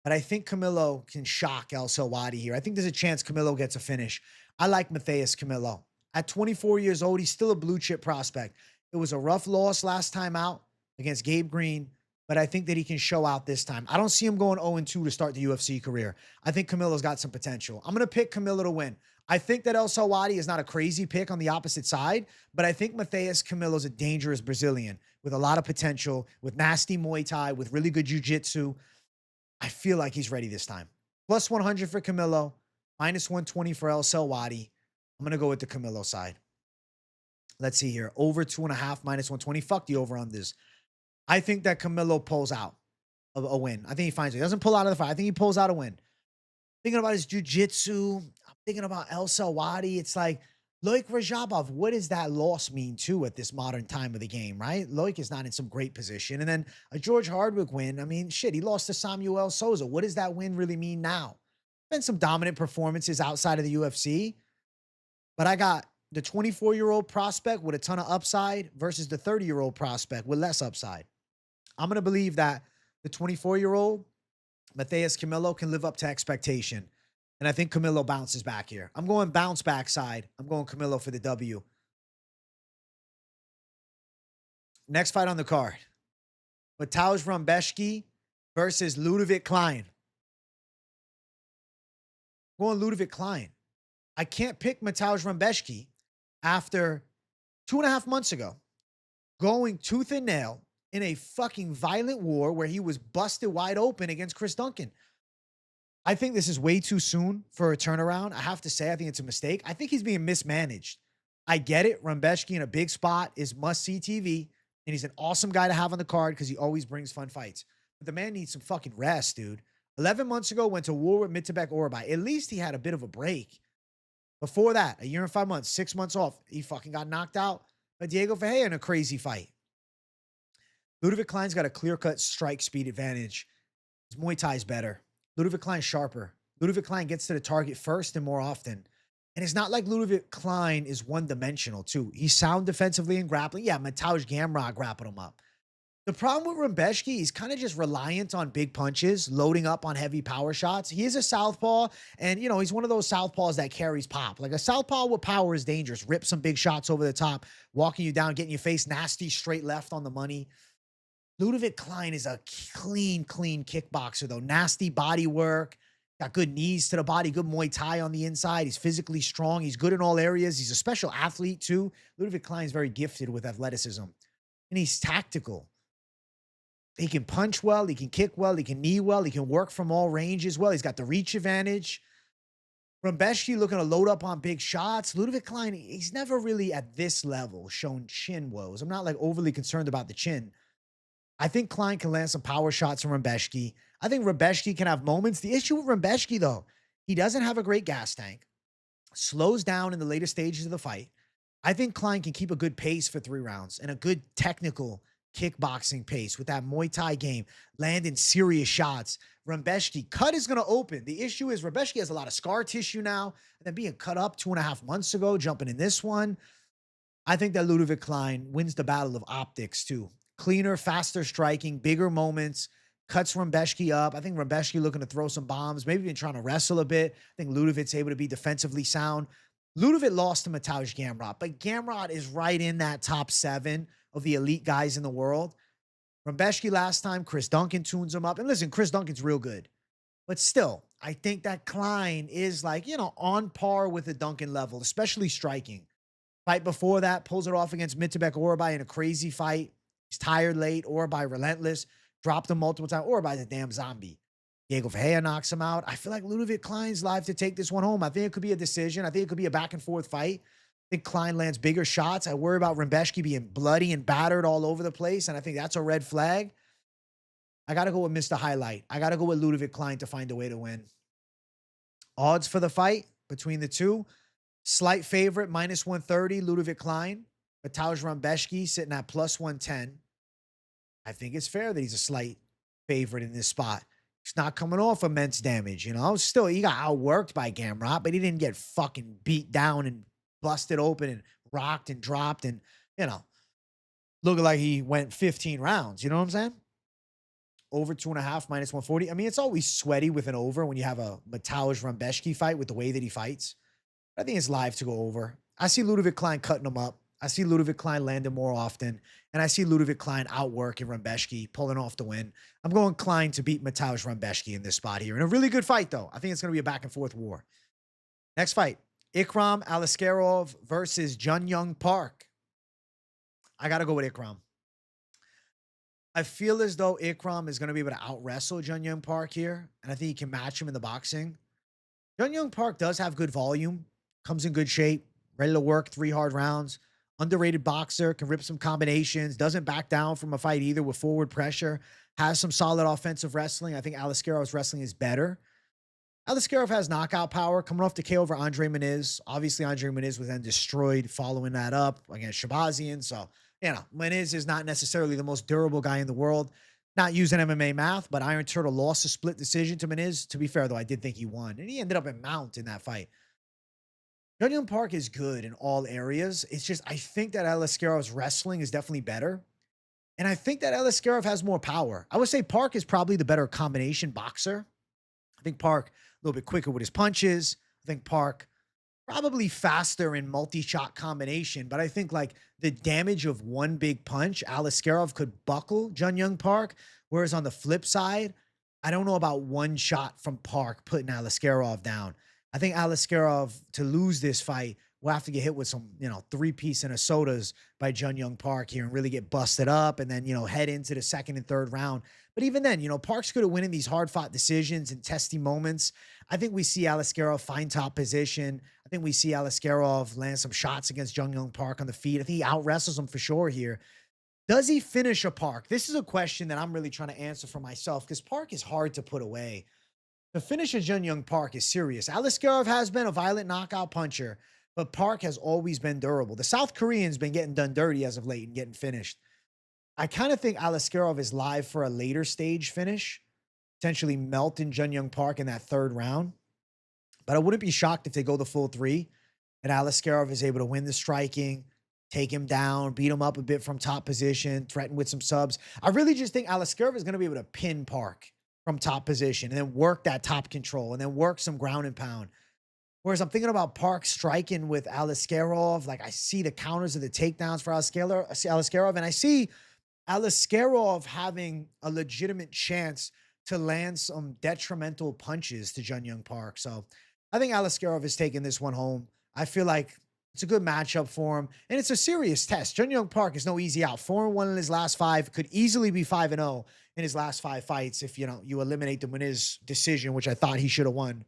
But I think Camilo can shock Al-Selwady here. I think there's a chance Camilo gets a finish. I like Matheus Camilo. At 24 years old, he's still a blue chip prospect. It was a rough loss last time out against Gabe Green, but I think that he can show out this time. I don't see him going 0-2 to start the UFC career. I think Camilo's got some potential. I'm going to pick Camilo to win. I think that Al-Selwady is not a crazy pick on the opposite side, but I think Matheus Camilo's a dangerous Brazilian with a lot of potential, with nasty Muay Thai, with really good jiu-jitsu. I feel like he's ready this time. Plus 100 for Camilo, minus 120 for Al-Selwady. I'm going to go with the Camilo side. Let's see here. Over 2.5, minus 120. Fuck the over-unders. I think that Camilo pulls out a win. I think he finds it. He doesn't pull out of the fight. I think he pulls out a win. Thinking about his jiu-jitsu. I'm thinking about Al-Selwady. It's like, Loic Rajabov, what does that loss mean, too, at this modern time of the game, right? Loic is not in some great position. And then a George Hardwick win. I mean, shit, he lost to Samuel Souza. What does that win really mean now? Been some dominant performances outside of the UFC. But I got the 24-year-old prospect with a ton of upside versus the 30-year-old prospect with less upside. I'm going to believe that the 24-year-old, Matheus Camilo, can live up to expectation. And I think Camilo bounces back here. I'm going bounce back side. I'm going Camilo for the W. Next fight on the card. Matheus Rębecki versus Ľudovít Klein. I'm going Ľudovít Klein. I can't pick Matheus Rębecki after 2.5 months ago going tooth and nail in a fucking violent war where he was busted wide open against Chris Duncan. I think this is way too soon for a turnaround. I have to say, I think it's a mistake. I think he's being mismanaged. I get it. Rębecki in a big spot is must-see TV, and he's an awesome guy to have on the card because he always brings fun fights. But the man needs some fucking rest, dude. 11 months ago, went to war with Mitebek Orbai. At least he had a bit of a break. Before that, a year and 5 months, 6 months off, he fucking got knocked out by Diego Ferreira in a crazy fight. Ľudovít Klein's got a clear-cut strike speed advantage. His Muay Thai's better. Ľudovít Klein's sharper. Ľudovít Klein gets to the target first and more often. And it's not like Ľudovít Klein is one-dimensional, too. He's sound defensively and grappling. Yeah, Matheus Gamrot grappled him up. The problem with Rębecki, he's kind of just reliant on big punches, loading up on heavy power shots. He is a southpaw, and, you know, he's one of those southpaws that carries pop. Like a southpaw with power is dangerous. Rip some big shots over the top, walking you down, getting your face nasty, straight left on the money. Ľudovít Klein is a clean kickboxer, though. Nasty body work. Got good knees to the body, good Muay Thai on the inside. He's physically strong. He's good in all areas. He's a special athlete, too. Ľudovít Klein is very gifted with athleticism. And he's tactical. He can punch well. He can kick well. He can knee well. He can work from all ranges well. He's got the reach advantage. Rębecki looking to load up on big shots. Ľudovít Klein, he's never really at this level shown chin woes. I'm not like overly concerned about the chin. I think Klein can land some power shots from Rębecki. I think Rębecki can have moments. The issue with Rębecki, though, he doesn't have a great gas tank. Slows down in the later stages of the fight. I think Klein can keep a good pace for 3 rounds and a good technical kickboxing pace with that Muay Thai game, landing serious shots. Rębecki, cut is going to open. The issue is Rębecki has a lot of scar tissue now, and then being cut up 2.5 months ago, jumping in this one. I think that Ľudovít Klein wins the battle of optics, too. Cleaner, faster striking, bigger moments, cuts Rębecki up. I think Rębecki looking to throw some bombs, maybe even trying to wrestle a bit. I think Ľudovít's able to be defensively sound. Ľudovít lost to Matheus Gamrot, but Gamrot is right in that top 7 of the elite guys in the world. Rębecki last time, Chris Duncan tunes him up. And listen, Chris Duncan's real good. But still, I think that Klein is like, you know, on par with the Duncan level, especially striking. Fight before that, pulls it off against Mitebek Orbai in a crazy fight. He's tired late. Orbai relentless. Dropped him multiple times. Orbai's a damn zombie. Diego Ferreira knocks him out. I feel like Ľudovít Klein's live to take this one home. I think it could be a decision. I think it could be a back-and-forth fight. I think Klein lands bigger shots. I worry about Rębecki being bloody and battered all over the place, and I think that's a red flag. I got to go with Mr. Highlight. I got to go with Ľudovít Klein to find a way to win. Odds for the fight between the two. Slight favorite, -130, Ľudovít Klein. Matheus Rębecki sitting at +110. I think it's fair that he's a slight favorite in this spot. He's not coming off immense damage, you know. Still, he got outworked by Gamrot, but he didn't get fucking beat down and busted open and rocked and dropped and, you know, looking like he went 15 rounds. You know what I'm saying? Over 2.5, -140. I mean, it's always sweaty with an over when you have a Matheus Rębecki fight with the way that he fights. I think it's live to go over. I see Ľudovít Klein cutting him up. I see Ľudovít Klein landing more often. And I see Ľudovít Klein outworking Rębecki, pulling off the win. I'm going Klein to beat Matheus Rębecki in this spot here. In a really good fight, though. I think it's going to be a back-and-forth war. Next fight. Ikram Aliskerov versus Jun-Young Park. I got to go with Ikram. I feel as though Ikram is going to be able to out-wrestle Jun-Young Park here. And I think he can match him in the boxing. Jun-Young Park does have good volume. Comes in good shape. Ready to work 3 hard rounds. Underrated boxer, can rip some combinations, doesn't back down from a fight either with forward pressure, has some solid offensive wrestling. I think Aliskerov's wrestling is better. Aliskerov has knockout power, coming off the KO over Andre Muniz. Obviously, Andre Muniz was then destroyed following that up against Shabazian. So, you know, Muniz is not necessarily the most durable guy in the world. Not using MMA math, but Iron Turtle lost a split decision to Muniz. To be fair, though, I did think he won. And he ended up in mount in that fight. Jun-Young Park is good in all areas. It's just, I think that Aliskerov's wrestling is definitely better. And I think that Aliskerov has more power. I would say Park is probably the better combination boxer. I think Park a little bit quicker with his punches. I think Park probably faster in multi-shot combination. But I think like the damage of one big punch, Aliskerov could buckle Jun-Young Park. Whereas on the flip side, I don't know about one shot from Park putting Aliskerov down. I think Aliskerov, to lose this fight, we'll have to get hit with some, three-piece and a sodas by Jun-Young Park here and really get busted up and then, head into the second and third round. But even then, Park's good at winning these hard-fought decisions and testy moments. I think we see Aliskerov find top position. I think we see Aliskerov land some shots against Jun-Young Park on the feet. I think he out-wrestles him for sure here. Does he finish a Park? This is a question that I'm really trying to answer for myself because Park is hard to put away. The finish of Jun-Young Park is serious. Aliskerov has been a violent knockout puncher, but Park has always been durable. The South Korean's been getting done dirty as of late and getting finished. I kind of think Aliskerov is live for a later stage finish, potentially melting Jun-Young Park in that third round. But I wouldn't be shocked if they go the full three and Aliskerov is able to win the striking, take him down, beat him up a bit from top position, threaten with some subs. I really just think Aliskerov is going to be able to pin Park from top position and then work that top control and then work some ground and pound. Whereas I'm thinking about Park striking with Aliskerov. Like I see the counters of the takedowns for Aliskerov, and I see Aliskerov having a legitimate chance to land some detrimental punches to Jun-Young Park. So I think Aliskerov is taking this one home. I feel like it's a good matchup for him, and it's a serious test. Jun-Young Park is no easy out. 4-1 in his last 5, could easily be 5-0 in his last 5 fights if, you eliminate the Muniz decision, which I thought he should have won.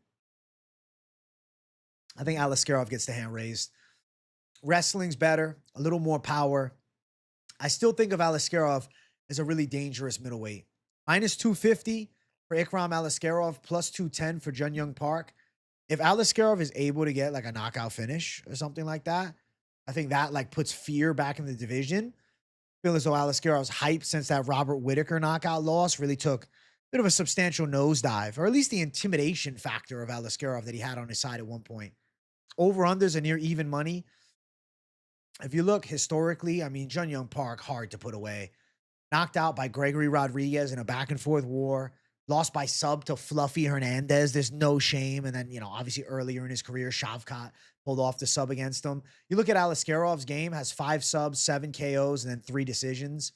I think Aliskerov gets the hand raised. Wrestling's better, a little more power. I still think of Aliskerov as a really dangerous middleweight. Minus 250 for Ikram Aliskerov, plus 210 for Jun-Young Park. If Aliskerov is able to get like a knockout finish or something like that, I think that like puts fear back in the division. I feel as though Aliskerov's hype since that Robert Whittaker knockout loss really took a bit of a substantial nosedive, or at least the intimidation factor of Aliskerov that he had on his side at one point. Over-unders are near even money. If you look historically, I mean, Jun-Young Park, hard to put away. Knocked out by Gregory Rodriguez in a back-and-forth war. Lost by sub to Fluffy Hernandez. There's no shame. And then, obviously earlier in his career, Shavkat pulled off the sub against him. You look at Aliskerov's game, has 5 subs, 7 KOs, and then 3 decisions.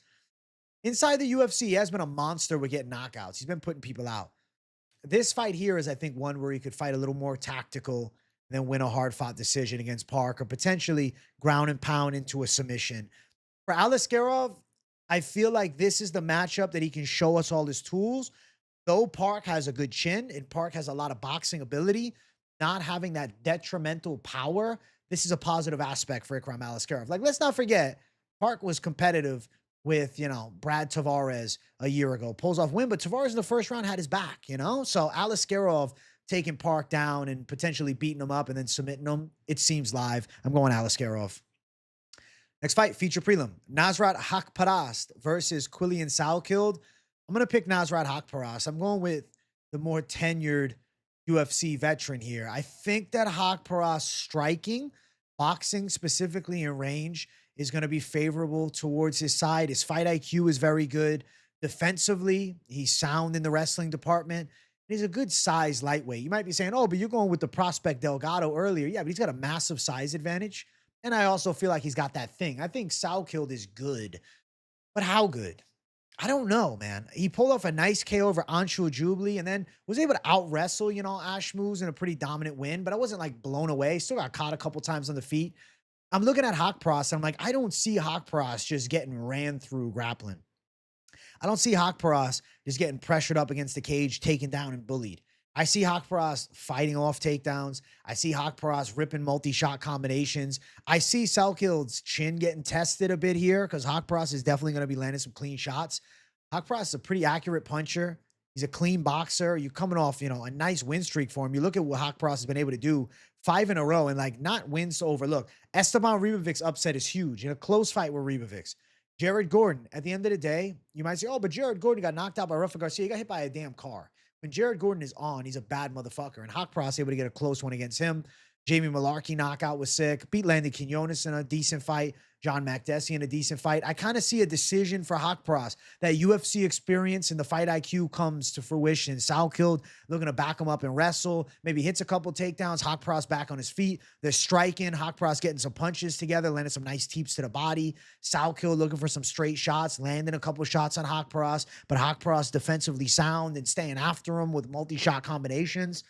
Inside the UFC, he has been a monster with getting knockouts. He's been putting people out. This fight here is, I think, one where he could fight a little more tactical, then win a hard-fought decision against Park, or potentially ground and pound into a submission. For Aliskerov, I feel like this is the matchup that he can show us all his tools. Though Park has a good chin and Park has a lot of boxing ability, not having that detrimental power, this is a positive aspect for Ikram Aliskerov. Like, let's not forget, Park was competitive with, Brad Tavares a year ago. Pulls off win, but Tavares in the first round had his back, So Aliskerov taking Park down and potentially beating him up and then submitting him, it seems live. I'm going Aliskerov. Next fight, feature prelim. Nasrat Haqparast versus Quillian Salkeld. I'm going to pick Nasrat Haqparast. I'm going with the more tenured UFC veteran here. I think that Haqparast striking, boxing specifically in range, is going to be favorable towards his side. His fight IQ is very good. Defensively, he's sound in the wrestling department. He's a good size lightweight. You might be saying, oh, but you're going with the prospect Delgado earlier. Yeah, but he's got a massive size advantage. And I also feel like he's got that thing. I think Salkeld is good. But how good? I don't know, man. He pulled off a nice KO over Anshul Jubli and then was able to out-wrestle, Ash moves in a pretty dominant win. But I wasn't, like, blown away. Still got caught a couple times on the feet. I'm looking at Haqparast, and I'm like, I don't see Haqparast just getting ran through grappling. I don't see Haqparast just getting pressured up against the cage, taken down, and bullied. I see Haqparast fighting off takedowns. I see Haqparast ripping multi-shot combinations. I see Salkeld's chin getting tested a bit here because Haqparast is definitely going to be landing some clean shots. Haqparast is a pretty accurate puncher. He's a clean boxer. You're coming off, a nice win streak for him. You look at what Haqparast has been able to do, 5 in a row, and not wins to overlook. Esteban Ribovic's upset is huge in a close fight with Ribovic. Jared Gordon, at the end of the day, you might say, oh, but Jared Gordon got knocked out by Rafa Garcia. He got hit by a damn car. When Jared Gordon is on, he's a bad motherfucker. And Haqparast able to get a close one against him. Jamie Malarkey knockout was sick. Beat Landon Quinones in a decent fight. John Makdessi in a decent fight. I kind of see a decision for Haqparast. That UFC experience and the fight IQ comes to fruition. Salkeld looking to back him up and wrestle. Maybe hits a couple takedowns. Haqparast back on his feet. They're striking. Haqparast getting some punches together. Landing some nice teeps to the body. Salkeld looking for some straight shots. Landing a couple shots on Haqparast. But Haqparast defensively sound and staying after him with multi-shot combinations.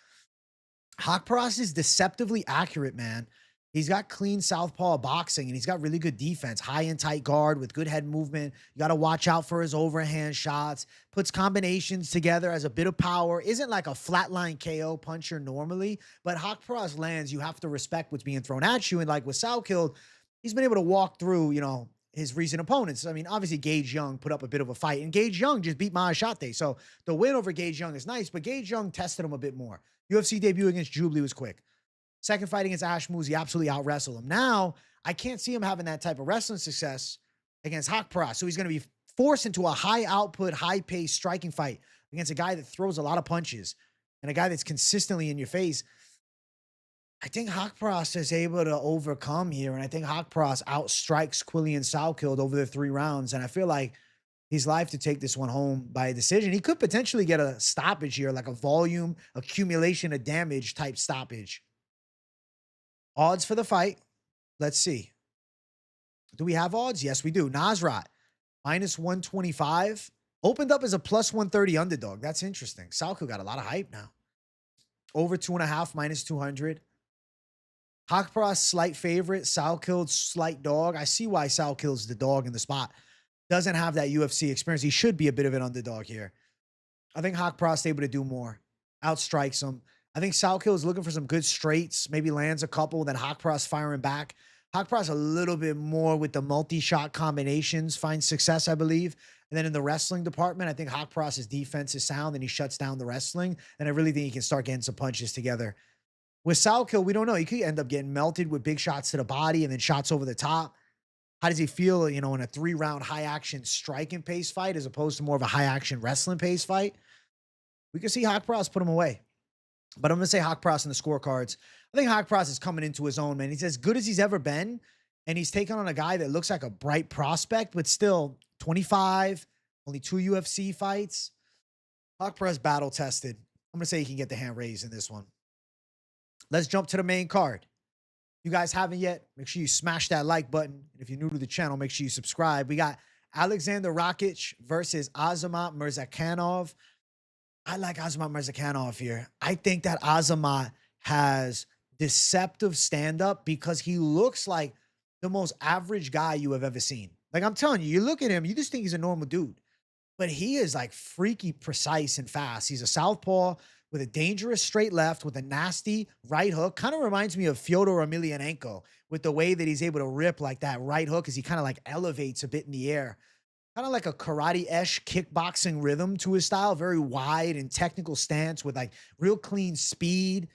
Haqparast is deceptively accurate, man. He's got clean southpaw boxing, and he's got really good defense, high and tight guard with good head movement. You got to watch out for his overhand shots, puts combinations together, has a bit of power, isn't like a flatline KO puncher normally, but Haqparast lands, you have to respect what's being thrown at you. And like with Salkild, he's been able to walk through, his recent opponents. I mean, obviously Gage Young put up a bit of a fight, and Gage Young just beat Mahashate. So the win over Gage Young is nice, but Gage Young tested him a bit more. UFC debut against Jubilee was quick. Second fight against Ashmouz, he absolutely out-wrestled him. Now, I can't see him having that type of wrestling success against Haqparast. So he's going to be forced into a high-output, high-paced striking fight against a guy that throws a lot of punches and a guy that's consistently in your face. I think Haqparast is able to overcome here, and I think Haqparast outstrikes Quillian Salkild over the 3 rounds, and I feel like he's live to take this one home by a decision. He could potentially get a stoppage here, like a volume accumulation of damage type stoppage. Odds for the fight. Let's see. Do we have odds? Yes, we do. Nasrat, -125. Opened up as a +130 underdog. That's interesting. Salkild got a lot of hype now. Over 2.5, -200. Haqparast, slight favorite. Salkild, slight dog. I see why Salkild's the dog in the spot. Doesn't have that UFC experience. He should be a bit of an underdog here. I think Haqparast able to do more. Outstrikes him. I think Salkild is looking for some good straights, maybe lands a couple, then Haqparast firing back. Haqparast a little bit more with the multi-shot combinations, finds success, I believe. And then in the wrestling department, I think Haqparast's defense is sound and he shuts down the wrestling. And I really think he can start getting some punches together. With Salkild, we don't know. He could end up getting melted with big shots to the body and then shots over the top. How does he feel, in a 3-round high-action striking pace fight as opposed to more of a high-action wrestling pace fight? We could see Haqparast put him away. But I'm going to say Haqparast in the scorecards. I think Haqparast is coming into his own, man. He's as good as he's ever been, and he's taking on a guy that looks like a bright prospect, but still 25, only 2 UFC fights. Haqparast battle-tested. I'm going to say he can get the hand raised in this one. Let's jump to the main card. If you guys haven't yet, make sure you smash that like button. And if you're new to the channel, make sure you subscribe. We got Alexander Rakic versus Azamat Murzakanov. I like Azamat Murzakanov here. I think that Azamat has deceptive stand-up because he looks like the most average guy you have ever seen. Like, I'm telling you, you look at him, you just think he's a normal dude. But he is like freaky precise and fast. He's a southpaw with a dangerous straight left with a nasty right hook. Kind of reminds me of Fyodor Emelianenko with the way that he's able to rip like that right hook as he kind of like elevates a bit in the air. Kind of like a karate-esque kickboxing rhythm to his style. Very wide and technical stance with like real clean speed.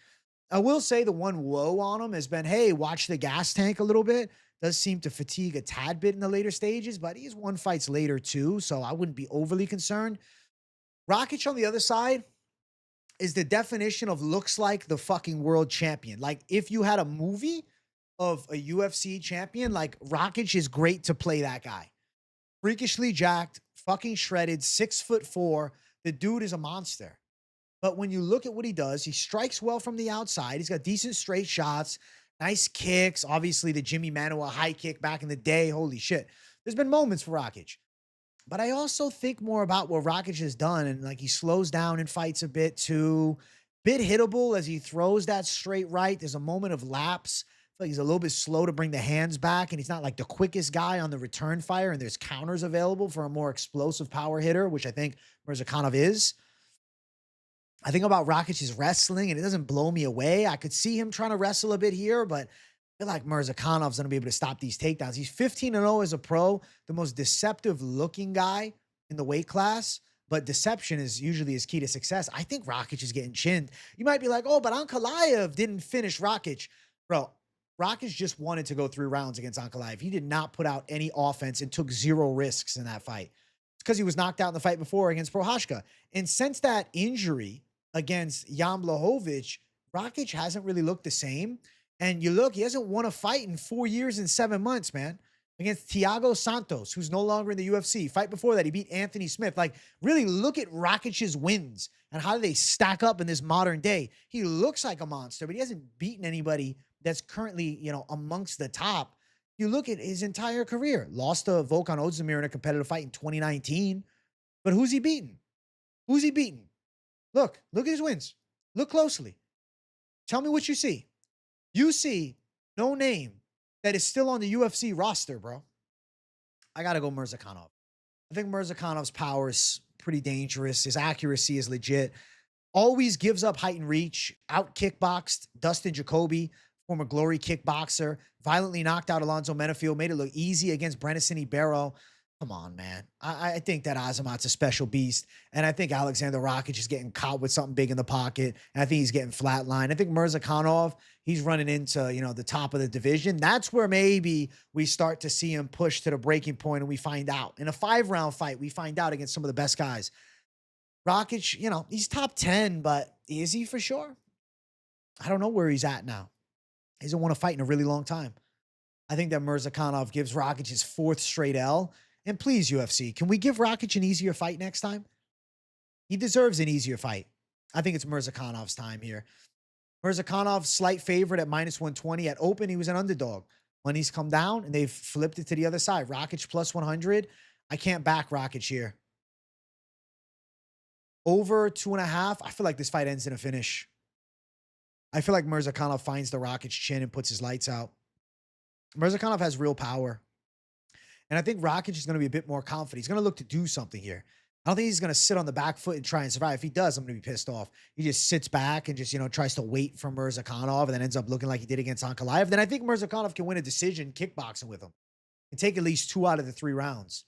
I will say the one woe on him has been, hey, watch the gas tank a little bit. Does seem to fatigue a tad bit in the later stages, but he's won fights later too, so I wouldn't be overly concerned. Rakic on the other side is the definition of looks like the fucking world champion. Like if you had a movie of a UFC champion, like Rakic is great to play that guy. Freakishly jacked, fucking shredded, 6'4". The dude is a monster. But when you look at what he does, he strikes well from the outside. He's got decent straight shots, nice kicks. Obviously, the Jimmy Manuwa high kick back in the day. Holy shit. There's been moments for Rakic. But I also think more about what Rakic has done. And like he slows down in fights a bit too. Bit hittable as he throws that straight right. There's a moment of lapse. I feel like he's a little bit slow to bring the hands back. And he's not like the quickest guy on the return fire. And there's counters available for a more explosive power hitter, which I think Murzakanov is. I think about Rakic's wrestling, and it doesn't blow me away. I could see him trying to wrestle a bit here, but I feel like Murzakanov's going to be able to stop these takedowns. He's 15-0 as a pro, the most deceptive-looking guy in the weight class, but deception is usually his key to success. I think Rakic is getting chinned. You might be like, oh, but Ankalaev didn't finish Rakic. Bro, Rakic just wanted to go 3 rounds against Ankalaev. He did not put out any offense and took 0 risks in that fight. It's because he was knocked out in the fight before against Prohashka. And since that injury against Jan Blachowicz, Rakic hasn't really looked the same. And you look, he hasn't won a fight in 4 years and 7 months, man. Against Thiago Santos, who's no longer in the UFC. Fight before that, he beat Anthony Smith. Like, really look at Rakic's wins and how they stack up in this modern day. He looks like a monster, but he hasn't beaten anybody that's currently, amongst the top. You look at his entire career. Lost to Volkan Ozdemir in a competitive fight in 2019. But who's he beaten? Who's he beaten? Look at his wins. Look closely. Tell me what you see. You see no name that is still on the UFC roster, bro. I got to go Murzakanov. I think Murzakanov's power is pretty dangerous. His accuracy is legit. Always gives up height and reach. Out kickboxed Dustin Jacoby, former Glory kickboxer. Violently knocked out Alonzo Menafield. Made it look easy against Brenison Ibero. Come on, man. I think that Azamat's a special beast. And I think Alexander Rakic is getting caught with something big in the pocket. And I think he's getting flatlined. I think Murzakanov, he's running into, the top of the division. That's where maybe we start to see him push to the breaking point and we find out. In a 5-round fight, we find out against some of the best guys. Rakic, he's top 10, but is he for sure? I don't know where he's at now. He hasn't won a fight in a really long time. I think that Murzakanov gives Rakic his 4th straight L. And please, UFC, can we give Rakic an easier fight next time? He deserves an easier fight. I think it's Murzakanov's time here. Murzakanov, slight favorite at -120. At open, he was an underdog. Money's come down, and they've flipped it to the other side. Rakic plus 100. I can't back Rakic here. Over 2.5. I feel like this fight ends in a finish. I feel like Murzakanov finds the Rakic chin and puts his lights out. Murzakanov has real power. And I think Rakic is going to be a bit more confident. He's going to look to do something here. I don't think he's going to sit on the back foot and try and survive. If he does, I'm going to be pissed off. He just sits back and just, tries to wait for Murzakanov and then ends up looking like he did against Ankalaev. Then I think Murzakanov can win a decision kickboxing with him and take at least 2 out of the 3 rounds.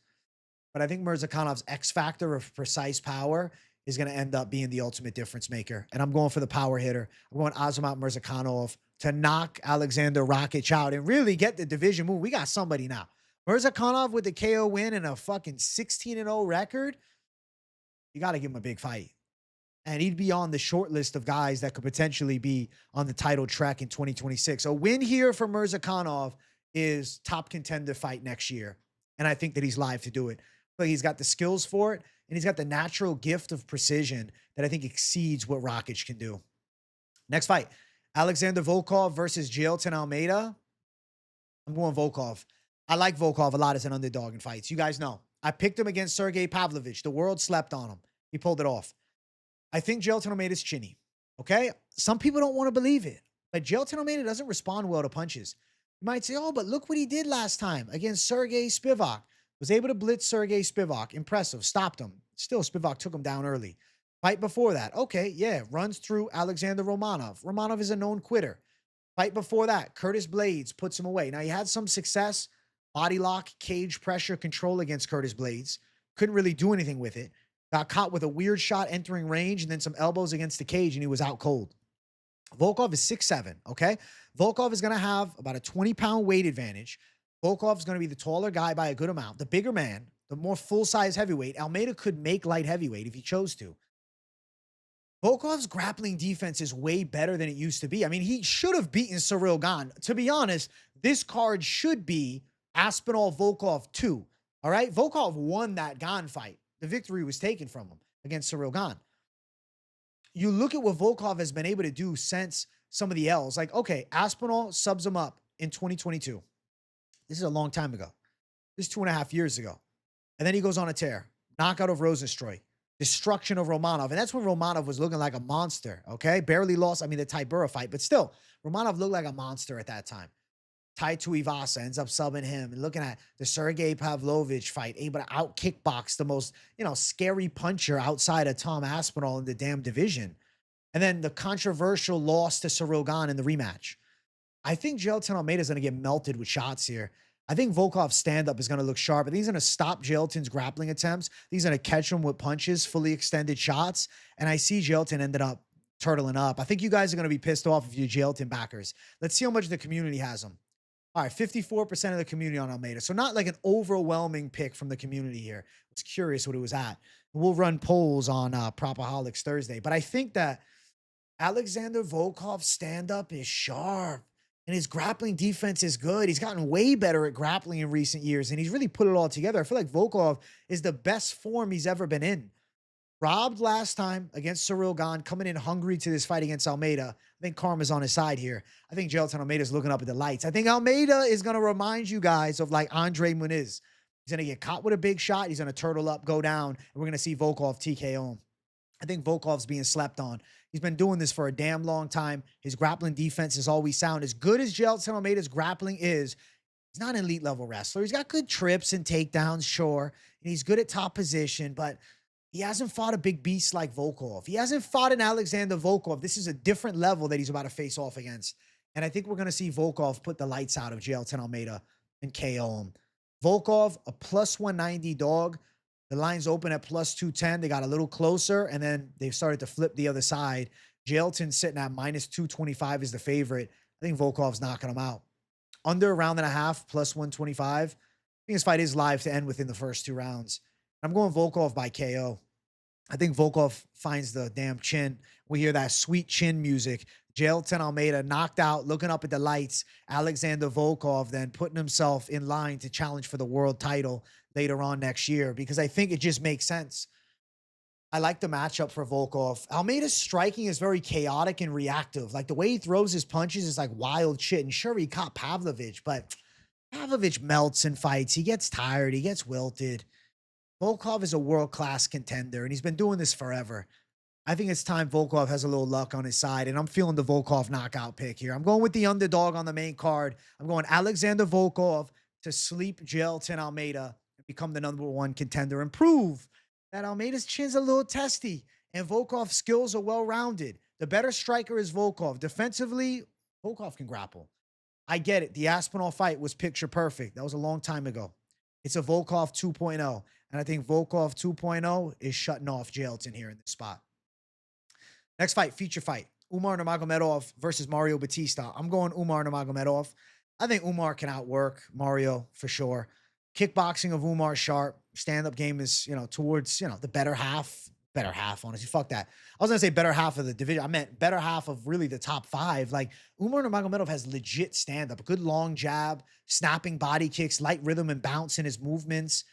But I think Murzakanov's X factor of precise power is going to end up being the ultimate difference maker. And I'm going for the power hitter. I'm going Azamat Murzakanov to knock Alexander Rakic out and really get the division move. We got somebody now. Murzakanov with the KO win and a fucking 16-0 record. You got to give him a big fight. And he'd be on the short list of guys that could potentially be on the title track in 2026. A win here for Murzakanov is top contender fight next year. And I think that he's live to do it. But he's got the skills for it. And he's got the natural gift of precision that I think exceeds what Rakic can do. Next fight, Alexander Volkov versus Jailton Almeida. I'm going Volkov. I like Volkov a lot as an underdog in fights. You guys know. I picked him against Sergey Pavlovich. The world slept on him. He pulled it off. I think Jailton Almeida's chinny. Okay? Some people don't want to believe it. But Jailton Almeida doesn't respond well to punches. You might say, oh, but look what he did last time against Sergey Spivak. Was able to blitz Sergey Spivak. Impressive. Stopped him. Still, Spivak took him down early. Fight before that. Okay, yeah. Runs through Alexander Romanov. Romanov is a known quitter. Fight before that. Curtis Blades puts him away. Now, he had some success. Body lock, cage pressure, control against Curtis Blades. Couldn't really do anything with it. Got caught with a weird shot entering range and then some elbows against the cage and he was out cold. Volkov is 6'7", okay? Volkov is going to have about a 20-pound weight advantage. Volkov is going to be the taller guy by a good amount. The bigger man, the more full-size heavyweight. Almeida could make light heavyweight if he chose to. Volkov's grappling defense is way better than it used to be. I mean, he should have beaten Ciryl Gane. To be honest, this card should be Aspinall Volkov 2. All right? Volkov won that Gane fight. The victory was taken from him against Ciryl Gane. You look at what Volkov has been able to do since some of the L's. Like, okay, Aspinall subs him up in 2022. This is a long time ago. This is 2.5 years ago. And then he goes on a tear. Knockout of Rosenstruy. Destruction of Romanov. And that's when Romanov was looking like a monster, okay? Barely lost, the Tybura fight. But still, Romanov looked like a monster at that time. Tai Tuivasa ends up subbing him. And looking at the Sergey Pavlovich fight, able to out-kickbox the most, scary puncher outside of Tom Aspinall in the damn division. And then the controversial loss to Ciryl Gane in the rematch. I think Jailton Almeida is going to get melted with shots here. I think Volkov's stand-up is going to look sharp. I think he's going to stop Jailton's grappling attempts. He's going to catch him with punches, fully extended shots. And I see Jailton ended up turtling up. I think you guys are going to be pissed off if you're Jailton backers. Let's see how much the community has him. All right, 54% of the community on Almeida. So not like an overwhelming pick from the community here. I was curious what it was at. We'll run polls on Propaholics Thursday. But I think that Alexander Volkov's stand-up is sharp. And his grappling defense is good. He's gotten way better at grappling in recent years, and he's really put it all together. I feel like Volkov is the best form he's ever been in. Robbed last time against Ciryl Gane, coming in hungry to this fight against Almeida. I think karma's on his side here. I think Jailton Almeida's looking up at the lights. I think Almeida is going to remind you guys of like Andre Muniz. He's going to get caught with a big shot. He's going to turtle up, go down, and we're going to see Volkov TKO him. I think Volkov's being slept on. He's been doing this for a damn long time. His grappling defense is always sound. As good as Jailton Almeida's grappling is, he's not an elite level wrestler. He's got good trips and takedowns, sure. And he's good at top position, but he hasn't fought a big beast like Volkov. He hasn't fought an Alexander Volkov. This is a different level that he's about to face off against. And I think we're going to see Volkov put the lights out of Jailton Almeida and KO him. Volkov, a plus 190 dog. The line's open at plus 210. They got a little closer, and then they started to flip the other side. Jailton's sitting at minus 225 is the favorite. I think Volkov's knocking him out. Under a round and a half, plus 125. I think this fight is live to end within the first 2 rounds. I'm going Volkov by KO. I think Volkov finds the damn chin. We hear that sweet chin music. Jailton Almeida knocked out, looking up at the lights. Alexander Volkov then putting himself in line to challenge for the world title later on next year, because I think it just makes sense. I like the matchup for Volkov. Almeida's striking is very chaotic and reactive. Like the way he throws his punches is like wild shit. And sure, he caught Pavlovich, but Pavlovich melts in fights. He gets tired. He gets wilted. Volkov is a world-class contender, and he's been doing this forever. I think it's time Volkov has a little luck on his side, and I'm feeling the Volkov knockout pick here. I'm going with the underdog on the main card. I'm going Alexander Volkov to sleep Jailton Almeida and become the #1 contender and prove that Almeida's chin's a little testy and Volkov's skills are well-rounded. The better striker is Volkov. Defensively, Volkov can grapple. I get it. The Aspinall fight was picture perfect. That was a long time ago. It's a Volkov 2.0. And I think Volkov 2.0 is shutting off Jailton here in this spot. Next fight, feature fight. Umar Nurmagomedov versus Mario Bautista. I'm going Umar Nurmagomedov. I think Umar can outwork Mario for sure. Kickboxing of Umar sharp. Stand-up game is, towards, the better half. Better half, honestly. Fuck that. I was going to say better half of the division. I meant better half of really the top 5. Like, Umar Nurmagomedov has legit stand-up. A good long jab, snapping body kicks, light rhythm and bounce in his movements.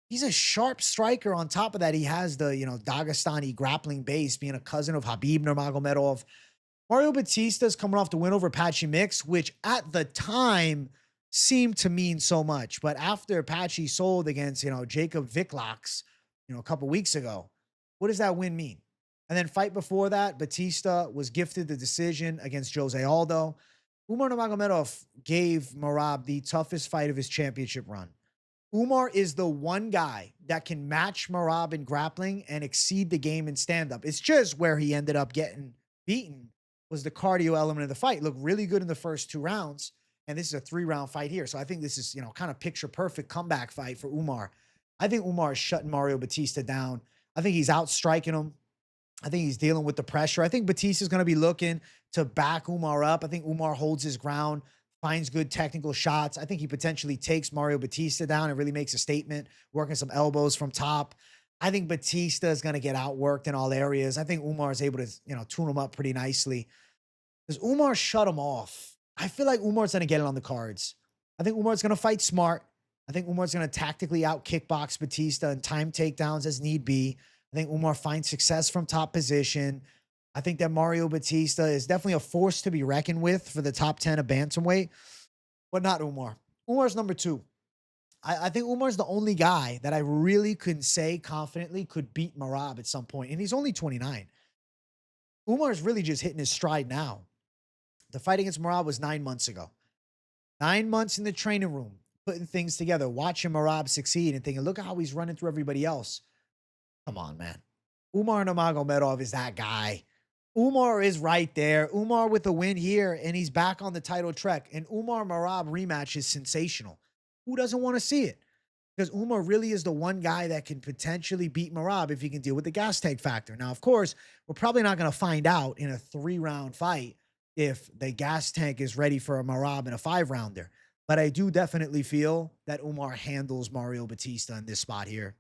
He's a sharp striker. On top of that, he has the, Dagestani grappling base, being a cousin of Khabib Nurmagomedov. Mario Bautista's coming off the win over Patchy Mix, which at the time seemed to mean so much. But after Patchy sold against, Jacob Viklox, a couple weeks ago, what does that win mean? And then fight before that, Bautista was gifted the decision against Jose Aldo. Umar Nurmagomedov gave Merab the toughest fight of his championship run. Umar is the one guy that can match Merab in grappling and exceed the game in stand-up. It's just where he ended up getting beaten was the cardio element of the fight. Looked really good in the first 2 rounds, and this is a 3-round fight here. So I think this is, kind of picture-perfect comeback fight for Umar. I think Umar is shutting Mario Bautista down. I think he's outstriking him. I think he's dealing with the pressure. I think Bautista's going to be looking to back Umar up. I think Umar holds his ground, finds good technical shots. I think he potentially takes Mario Bautista down and really makes a statement, working some elbows from top. I think Bautista is going to get outworked in all areas. I think Umar is able to, tune him up pretty nicely. Does Umar shut him off? I feel like Umar's going to get it on the cards. I think Umar's going to fight smart. I think Umar's going to tactically out-kickbox Bautista and time takedowns as need be. I think Umar finds success from top position. I think that Mario Bautista is definitely a force to be reckoned with for the top 10 of bantamweight, but not Umar. Umar's #2. I think Umar's the only guy that I really could say confidently could beat Merab at some point, and he's only 29. Umar's really just hitting his stride now. The fight against Merab was 9 months ago. 9 months in the training room, putting things together, watching Merab succeed and thinking, look at how he's running through everybody else. Come on, man. Umar Nurmagomedov is that guy. Umar is right there. Umar with the win here, and he's back on the title trek. And Umar Merab rematch is sensational. Who doesn't want to see it? Because Umar really is the one guy that can potentially beat Merab if he can deal with the gas tank factor. Now, of course, we're probably not going to find out in a 3-round fight if the gas tank is ready for a Merab in a 5-rounder. But I do definitely feel that Umar handles Mario Bautista in this spot here.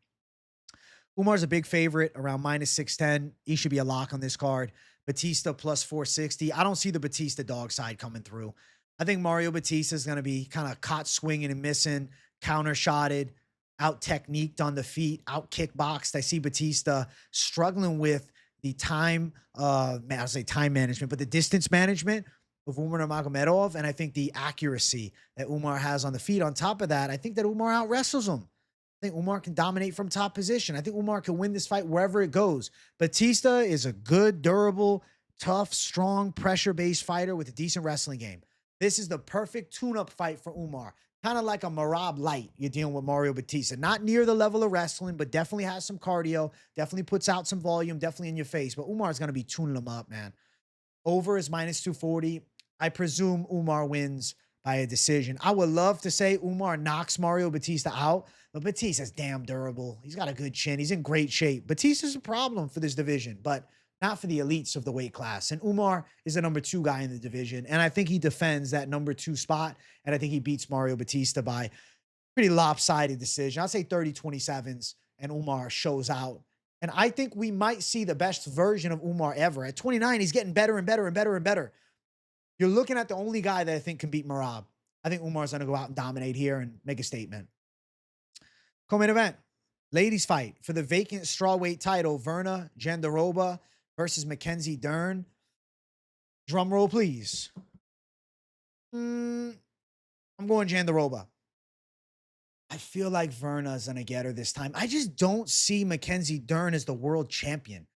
Umar's a big favorite, around -610. He should be a lock on this card. Bautista plus 460. I don't see the Bautista dog side coming through. I think Mario Bautista is going to be kind of caught swinging and missing, counter-shotted, out-techniqued on the feet, out-kickboxed. I see Bautista struggling with the time, I'll say time management, but the distance management of Umar Nurmagomedov, and I think the accuracy that Umar has on the feet. On top of that, I think that Umar out-wrestles him. I think Umar can dominate from top position. I think Umar can win this fight wherever it goes. Bautista is a good, durable, tough, strong, pressure-based fighter with a decent wrestling game. This is the perfect tune-up fight for Umar. Kind of like a Merab light you're dealing with Mario Bautista. Not near the level of wrestling, but definitely has some cardio, definitely puts out some volume, definitely in your face. But Umar's going to be tuning him up, man. Over is -240. I presume Umar wins by a decision. I would love to say Umar knocks Mario Bautista out, but Bautista's damn durable. He's got a good chin. He's in great shape. Bautista's a problem for this division, but not for the elites of the weight class. And Umar is the number 2 guy in the division. And I think he defends that number 2 spot. And I think he beats Mario Bautista by pretty lopsided decision. I'll say 30-27s, and Umar shows out. And I think we might see the best version of Umar ever. At 29, he's getting better and better and better and better. You're looking at the only guy that I think can beat Merab. I think Umar's going to go out and dominate here and make a statement. Co-main event. Ladies fight for the vacant strawweight title. Virna Jandiroba versus Mackenzie Dern. Drum roll, please. I'm going Jandiroba. I feel like Virna's going to get her this time. I just don't see Mackenzie Dern as the world champion.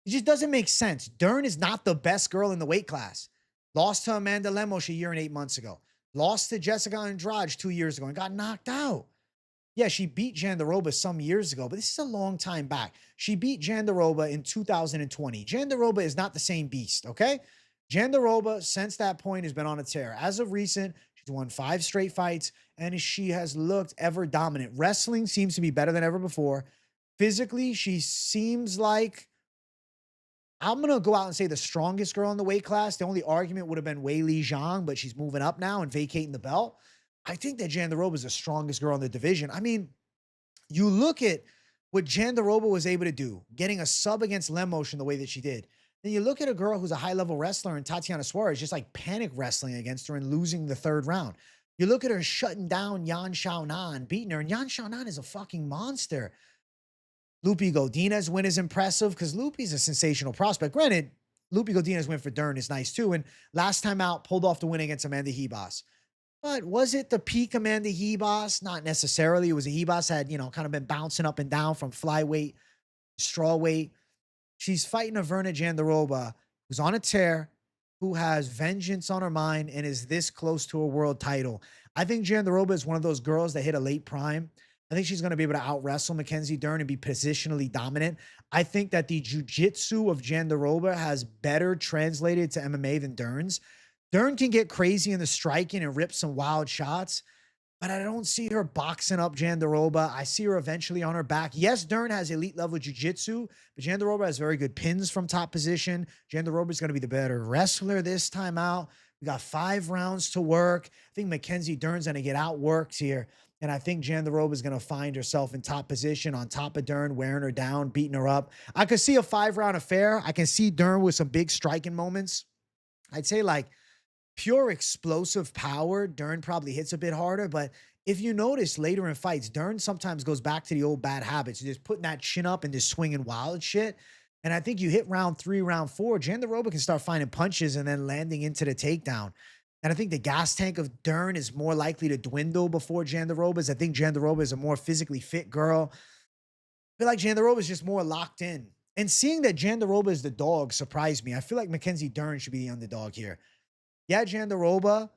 It just doesn't make sense. Dern is not the best girl in the weight class. Lost to Amanda Lemos a year and 8 months ago. Lost to Jessica Andrade 2 years ago and got knocked out. Yeah, she beat Jandiroba some years ago, but this is a long time back. She beat Jandiroba in 2020. Jandiroba is not the same beast, okay? Jandiroba, since that point, has been on a tear. As of recent, she's won 5 straight fights, and she has looked ever dominant. Wrestling seems to be better than ever before. Physically, she seems like, I'm going to go out and say, the strongest girl in the weight class. The only argument would have been Weili Zhang, but she's moving up now and vacating the belt. I think that Jandiroba is the strongest girl in the division. I mean, you look at what Jandiroba was able to do, getting a sub against Lemos in the way that she did. Then you look at a girl who's a high-level wrestler and Tatiana Suarez just like panic wrestling against her and losing the 3rd round. You look at her shutting down Yan Xiaonan, beating her, and Yan Xiaonan is a fucking monster. Lupi Godinez win is impressive because Lupi's a sensational prospect. Granted, Lupi Godinez win for Dern is nice too, and last time out pulled off the win against Amanda Hebas. But was it the peak Amanda Hebas? Not necessarily. It was a Hebas had, kind of been bouncing up and down from flyweight, strawweight. She's fighting a Virna Jandiroba who's on a tear, who has vengeance on her mind and is this close to a world title. I think Jandiroba is one of those girls that hit a late prime. I think she's going to be able to out-wrestle Mackenzie Dern and be positionally dominant. I think that the jiu-jitsu of Jandiroba has better translated to MMA than Dern's. Dern can get crazy in the striking and rip some wild shots, but I don't see her boxing up Jandiroba. I see her eventually on her back. Yes, Dern has elite level jiu-jitsu, but Jandiroba has very good pins from top position. Jandiroba is going to be the better wrestler this time out. We got 5 rounds to work. I think Mackenzie Dern's going to get outworked here, and I think Jandiroba is going to find herself in top position on top of Dern, wearing her down, beating her up. I could see a 5-round affair. I can see Dern with some big striking moments. I'd say like pure explosive power, Dern probably hits a bit harder, but if you notice later in fights, Dern sometimes goes back to the old bad habits, just putting that chin up and just swinging wild shit. And I think you hit round 3, round 4, Jandiroba can start finding punches and then landing into the takedown. And I think the gas tank of Dern is more likely to dwindle before Jandiroba's. I think Jandiroba is a more physically fit girl. I feel like Jandiroba is just more locked in. And seeing that Jandiroba is the dog surprised me. I feel like Mackenzie Dern should be the underdog here. Yeah, Jandiroba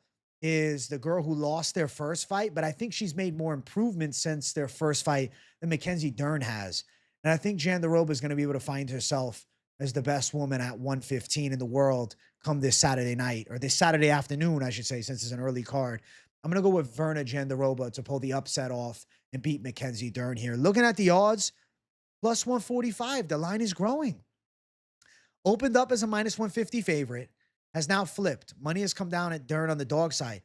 is the girl who lost their first fight, but I think she's made more improvements since their first fight than Mackenzie Dern has. And I think Jandiroba is going to be able to find herself as the best woman at 115 in the world come this Saturday night, or this Saturday afternoon, I should say, since it's an early card. I'm going to go with Virna Jandiroba to pull the upset off and beat Mackenzie Dern here. Looking at the odds, plus 145. The line is growing. Opened up as a minus 150 favorite. Has now flipped. Money has come down at Dern on the dog side.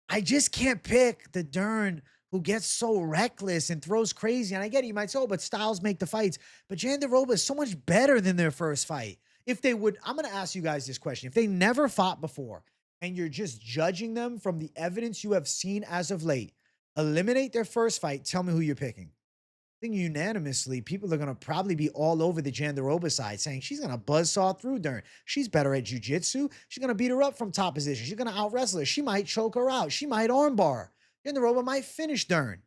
I just can't pick the Dern who gets so reckless and throws crazy. And I get it, you might say, oh, but styles make the fights. But Jandiroba is so much better than their first fight. If they would, I'm going to ask you guys this question. If they never fought before and you're just judging them from the evidence you have seen as of late, eliminate their first fight, tell me who you're picking. I think unanimously, people are going to probably be all over the Jandiroba side saying she's going to buzzsaw through Dern. She's better at jiu-jitsu. She's going to beat her up from top position. She's going to out-wrestle her. She might choke her out. She might armbar her. Jandiroba might finish Dern.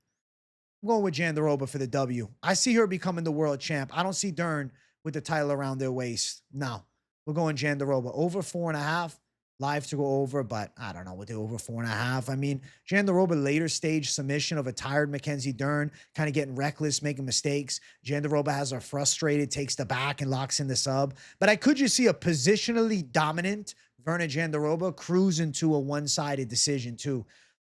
I'm going with Jandiroba for the W. I see her becoming the world champ. I don't see Dern with the title around their waist. No, we're going Jandiroba. Over 4.5. Live to go over, but I don't know what the over 4.5. I mean, Jandiroba later stage submission of a tired Mackenzie Dern, kind of getting reckless, making mistakes. Jandiroba has her frustrated, takes the back and locks in the sub. But I could just see a positionally dominant Virna Jandiroba cruise into a one-sided decision too.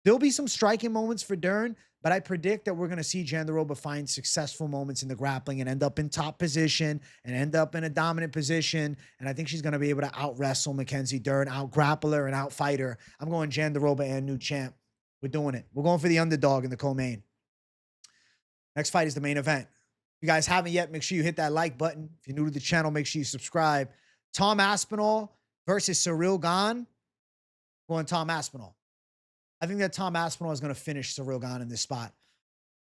There'll be some striking moments for Dern, but I predict that we're going to see Jandiroba find successful moments in the grappling and end up in top position and end up in a dominant position. And I think she's going to be able to out-wrestle Mackenzie Dern, out-grapple her, and out-fight her. I'm going Jandiroba and new champ. We're doing it. We're going for the underdog in the co-main. Next fight is the main event. If you guys haven't yet, make sure you hit that like button. If you're new to the channel, make sure you subscribe. Tom Aspinall versus Cyril Gane. Going Tom Aspinall. I think that Tom Aspinall is going to finish Cyril Gane in this spot.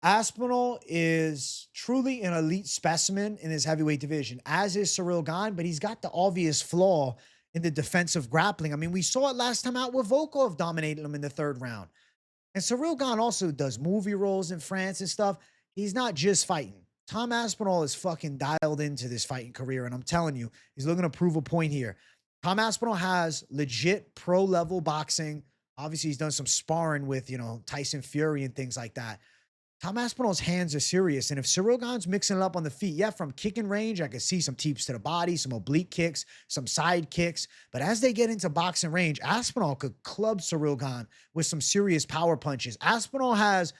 Aspinall is truly an elite specimen in his heavyweight division, as is Cyril Gane, but he's got the obvious flaw in the defensive grappling. I mean, we saw it last time out where Volkov dominated him in the 3rd round. And Cyril Gane also does movie roles in France and stuff. He's not just fighting. Tom Aspinall is fucking dialed into this fighting career, and I'm telling you, he's looking to prove a point here. Tom Aspinall has legit pro-level boxing. Obviously, he's done some sparring with, Tyson Fury and things like that. Tom Aspinall's hands are serious. And if Cyril Gane's mixing it up on the feet, yeah, from kicking range, I could see some teeps to the body, some oblique kicks, some side kicks. But as they get into boxing range, Aspinall could club Cyril Gane with some serious power punches. Aspinall has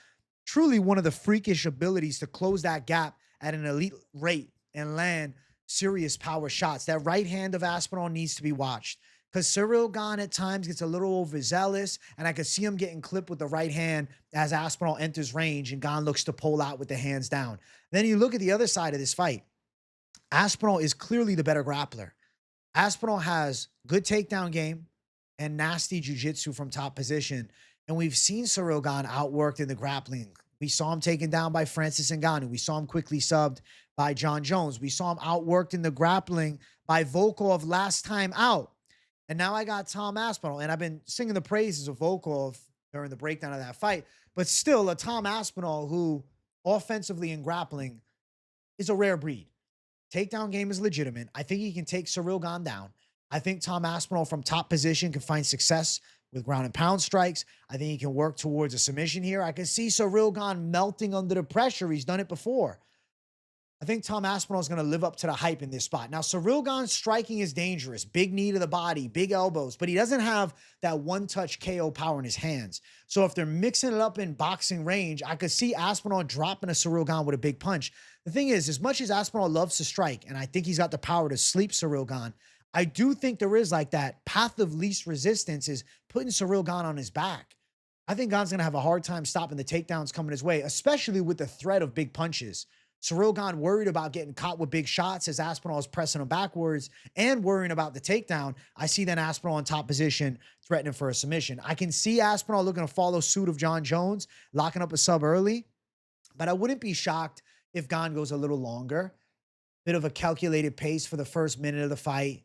truly one of the freakish abilities to close that gap at an elite rate and land serious power shots. That right hand of Aspinall needs to be watched, because Cyril Gane at times gets a little overzealous, and I could see him getting clipped with the right hand as Aspinall enters range and Gane looks to pull out with the hands down. Then you look at the other side of this fight. Aspinall is clearly the better grappler. Aspinall has good takedown game and nasty jiu-jitsu from top position, and we've seen Cyril Gane outworked in the grappling. We saw him taken down by Francis Ngannou. We saw him quickly subbed by John Jones. We saw him outworked in the grappling by Volkov last time out. And now I got Tom Aspinall, and I've been singing the praises of Volkov during the breakdown of that fight, but still a Tom Aspinall who offensively and grappling is a rare breed. Takedown game is legitimate. I think he can take Cyril Gane down. I think Tom Aspinall from top position can find success with ground and pound strikes. I think he can work towards a submission here. I can see Cyril Gane melting under the pressure. He's done it before. I think Tom Aspinall is going to live up to the hype in this spot. Now, Cyril Gane's striking is dangerous. Big knee to the body, big elbows, but he doesn't have that one-touch KO power in his hands. So if they're mixing it up in boxing range, I could see Aspinall dropping a Cyril Gane with a big punch. The thing is, as much as Aspinall loves to strike, and I think he's got the power to sleep Cyril Gane, I do think there is like that path of least resistance is putting Cyril Gane on his back. I think Gane's going to have a hard time stopping the takedowns coming his way, especially with the threat of big punches. Cyril Gane worried about getting caught with big shots as Aspinall is pressing him backwards and worrying about the takedown. I see then Aspinall in top position threatening for a submission. I can see Aspinall looking to follow suit of John Jones, locking up a sub early, but I wouldn't be shocked if Gane goes a little longer. Bit of a calculated pace for the first minute of the fight.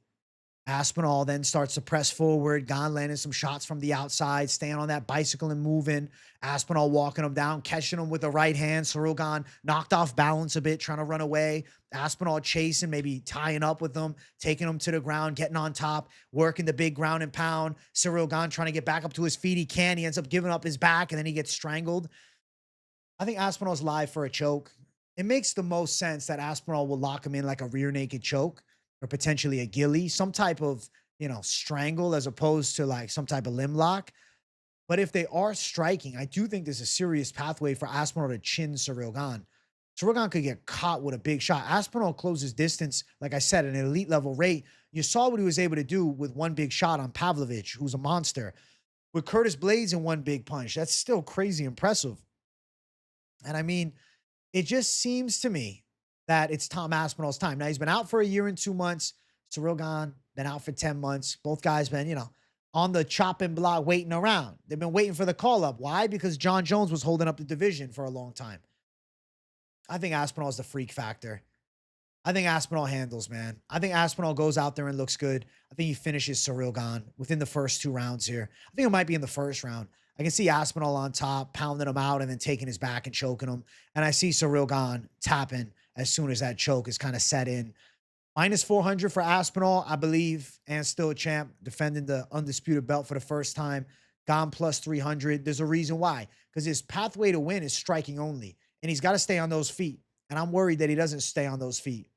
Aspinall then starts to press forward. Gane landing some shots from the outside, staying on that bicycle and moving. Aspinall walking him down, catching him with the right hand. Cyril Gane knocked off balance a bit, trying to run away. Aspinall chasing, maybe tying up with him, taking him to the ground, getting on top, working the big ground and pound. Cyril Gane trying to get back up to his feet. He can. He ends up giving up his back, and then he gets strangled. I think Aspinall's live for a choke. It makes the most sense that Aspinall will lock him in like a rear naked choke, or potentially a ghillie, some type of, strangle as opposed to like some type of limb lock. But if they are striking, I do think there's a serious pathway for Aspinall to chin Cyril Gane. Cyril Gane could get caught with a big shot. Aspinall closes distance, like I said, at an elite level rate. You saw what he was able to do with one big shot on Pavlovich, who's a monster. With Curtis Blades in one big punch, that's still crazy impressive. And I mean, it just seems to me that it's Tom Aspinall's time. Now, he's been out for a year and 2 months. Cyril Gane been out for 10 months. Both guys been, on the chopping block waiting around. They've been waiting for the call-up. Why? Because John Jones was holding up the division for a long time. I think Aspinall is the freak factor. I think Aspinall handles, man. I think Aspinall goes out there and looks good. I think he finishes Cyril Gane within the first 2 rounds here. I think it might be in the first round. I can see Aspinall on top, pounding him out and then taking his back and choking him. And I see Ciryl Gane tapping as soon as that choke is kind of set in. Minus 400 for Aspinall, I believe, and still a champ, defending the undisputed belt for the first time. Gane plus 300. There's a reason why. Because his pathway to win is striking only. And he's got to stay on those feet. And I'm worried that he doesn't stay on those feet.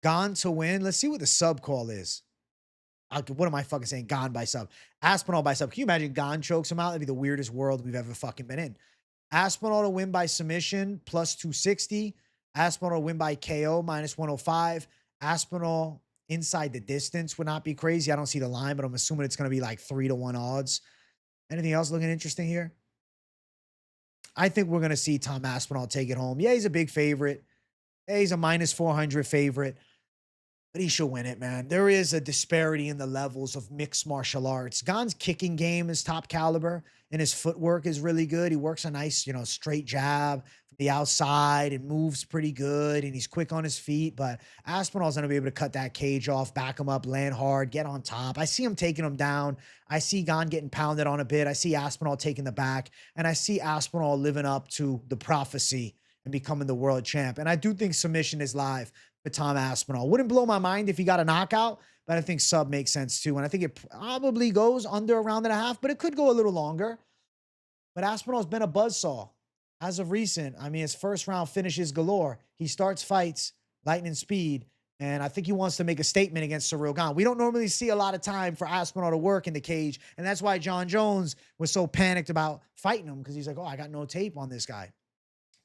Gane to win. Let's see what the sub call is. What am I fucking saying? Gane by sub. Aspinall by sub. Can you imagine Gane chokes him out? That'd be the weirdest world we've ever fucking been in. Aspinall to win by submission, plus 260. Aspinall to win by KO, minus 105. Aspinall inside the distance would not be crazy. I don't see the line, but I'm assuming it's going to be like 3-1 odds. Anything else looking interesting here? I think we're going to see Tom Aspinall take it home. Yeah, he's a big favorite. Yeah, he's a minus 400 favorite. But he should win it, man. There is a disparity in the levels of mixed martial arts. Gane's kicking game is top caliber, and his footwork is really good. He works a nice, straight jab from the outside and moves pretty good, and he's quick on his feet. But Aspinall's going to be able to cut that cage off, back him up, land hard, get on top. I see him taking him down. I see Gane getting pounded on a bit. I see Aspinall taking the back, and I see Aspinall living up to the prophecy and becoming the world champ. And I do think submission is live for Tom Aspinall. Wouldn't blow my mind if he got a knockout, but I think sub makes sense too. And I think it probably goes under a round and a half, but it could go a little longer. But Aspinall's been a buzzsaw as of recent. I mean, his first round finishes galore. He starts fights, lightning speed, and I think he wants to make a statement against Ciryl Gane. We don't normally see a lot of time for Aspinall to work in the cage, and that's why John Jones was so panicked about fighting him, because he's like, oh, I got no tape on this guy.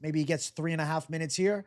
Maybe he gets 3.5 minutes here,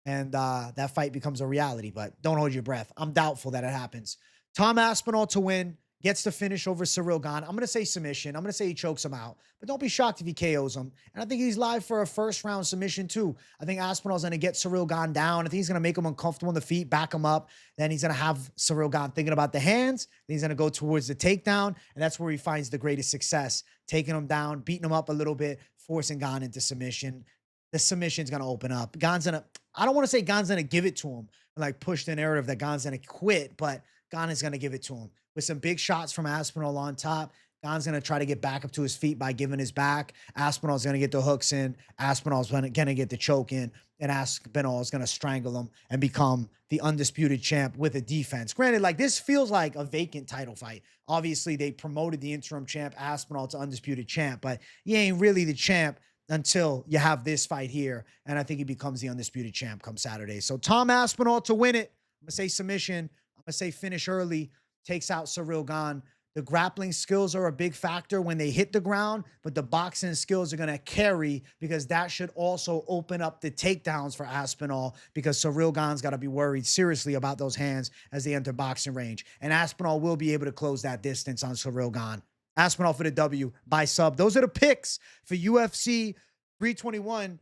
and that fight becomes a reality, but don't hold your breath. I'm doubtful that it happens. Tom Aspinall to win, gets the finish over Ciryl Gane. I'm going to say submission. I'm going to say he chokes him out, but don't be shocked if he KOs him. And I think he's live for a first-round submission too. I think Aspinall's going to get Ciryl Gane down. I think he's going to make him uncomfortable on the feet, back him up. Then he's going to have Ciryl Gane thinking about the hands. Then he's going to go towards the takedown, and that's where he finds the greatest success, taking him down, beating him up a little bit, forcing Gane into submission. The submission's going to open up. Gane's going to, I don't want to say Gane's going to give it to him and like push the narrative that Gane's going to quit, but Gane is going to give it to him with some big shots from Aspinall on top. Gane's going to try to get back up to his feet by giving his back. Aspinall's going to get the hooks in. Aspinall's going to get the choke in, and Aspinall is going to strangle him and become the undisputed champ with a defense. Granted, like this feels like a vacant title fight. Obviously, they promoted the interim champ Aspinall to undisputed champ, but he ain't really the champ until you have this fight here. And I think he becomes the undisputed champ come Saturday. So Tom Aspinall to win it. I'm going to say submission. I'm going to say finish early. Takes out Ciryl Gane. The grappling skills are a big factor when they hit the ground, but the boxing skills are going to carry, because that should also open up the takedowns for Aspinall, because Ciryl Gane's got to be worried seriously about those hands as they enter boxing range. And Aspinall will be able to close that distance on Ciryl Gane. Aspinall for the W by sub. Those are the picks for UFC 321.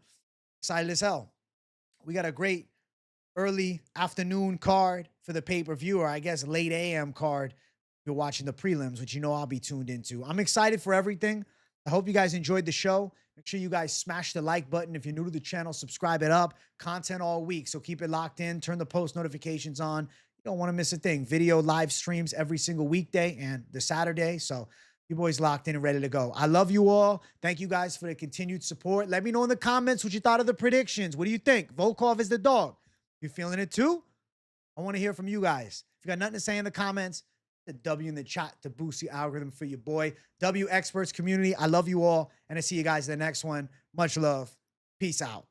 Excited as hell. We got a great early afternoon card for the pay-per-view, or I guess late AM card if you're watching the prelims, which I'll be tuned into. I'm excited for everything. I hope you guys enjoyed the show. Make sure you guys smash the like button. If you're new to the channel, subscribe it up. Content all week, so keep it locked in. Turn the post notifications on. You don't want to miss a thing. Video live streams every single weekday and the Saturday, so you boys locked in and ready to go. I love you all. Thank you guys for the continued support. Let me know in the comments what you thought of the predictions. What do you think? Volkov is the dog. You feeling it too? I want to hear from you guys. If you got nothing to say in the comments, the W in the chat to boost the algorithm for your boy. W Experts community, I love you all. And I see you guys in the next one. Much love. Peace out.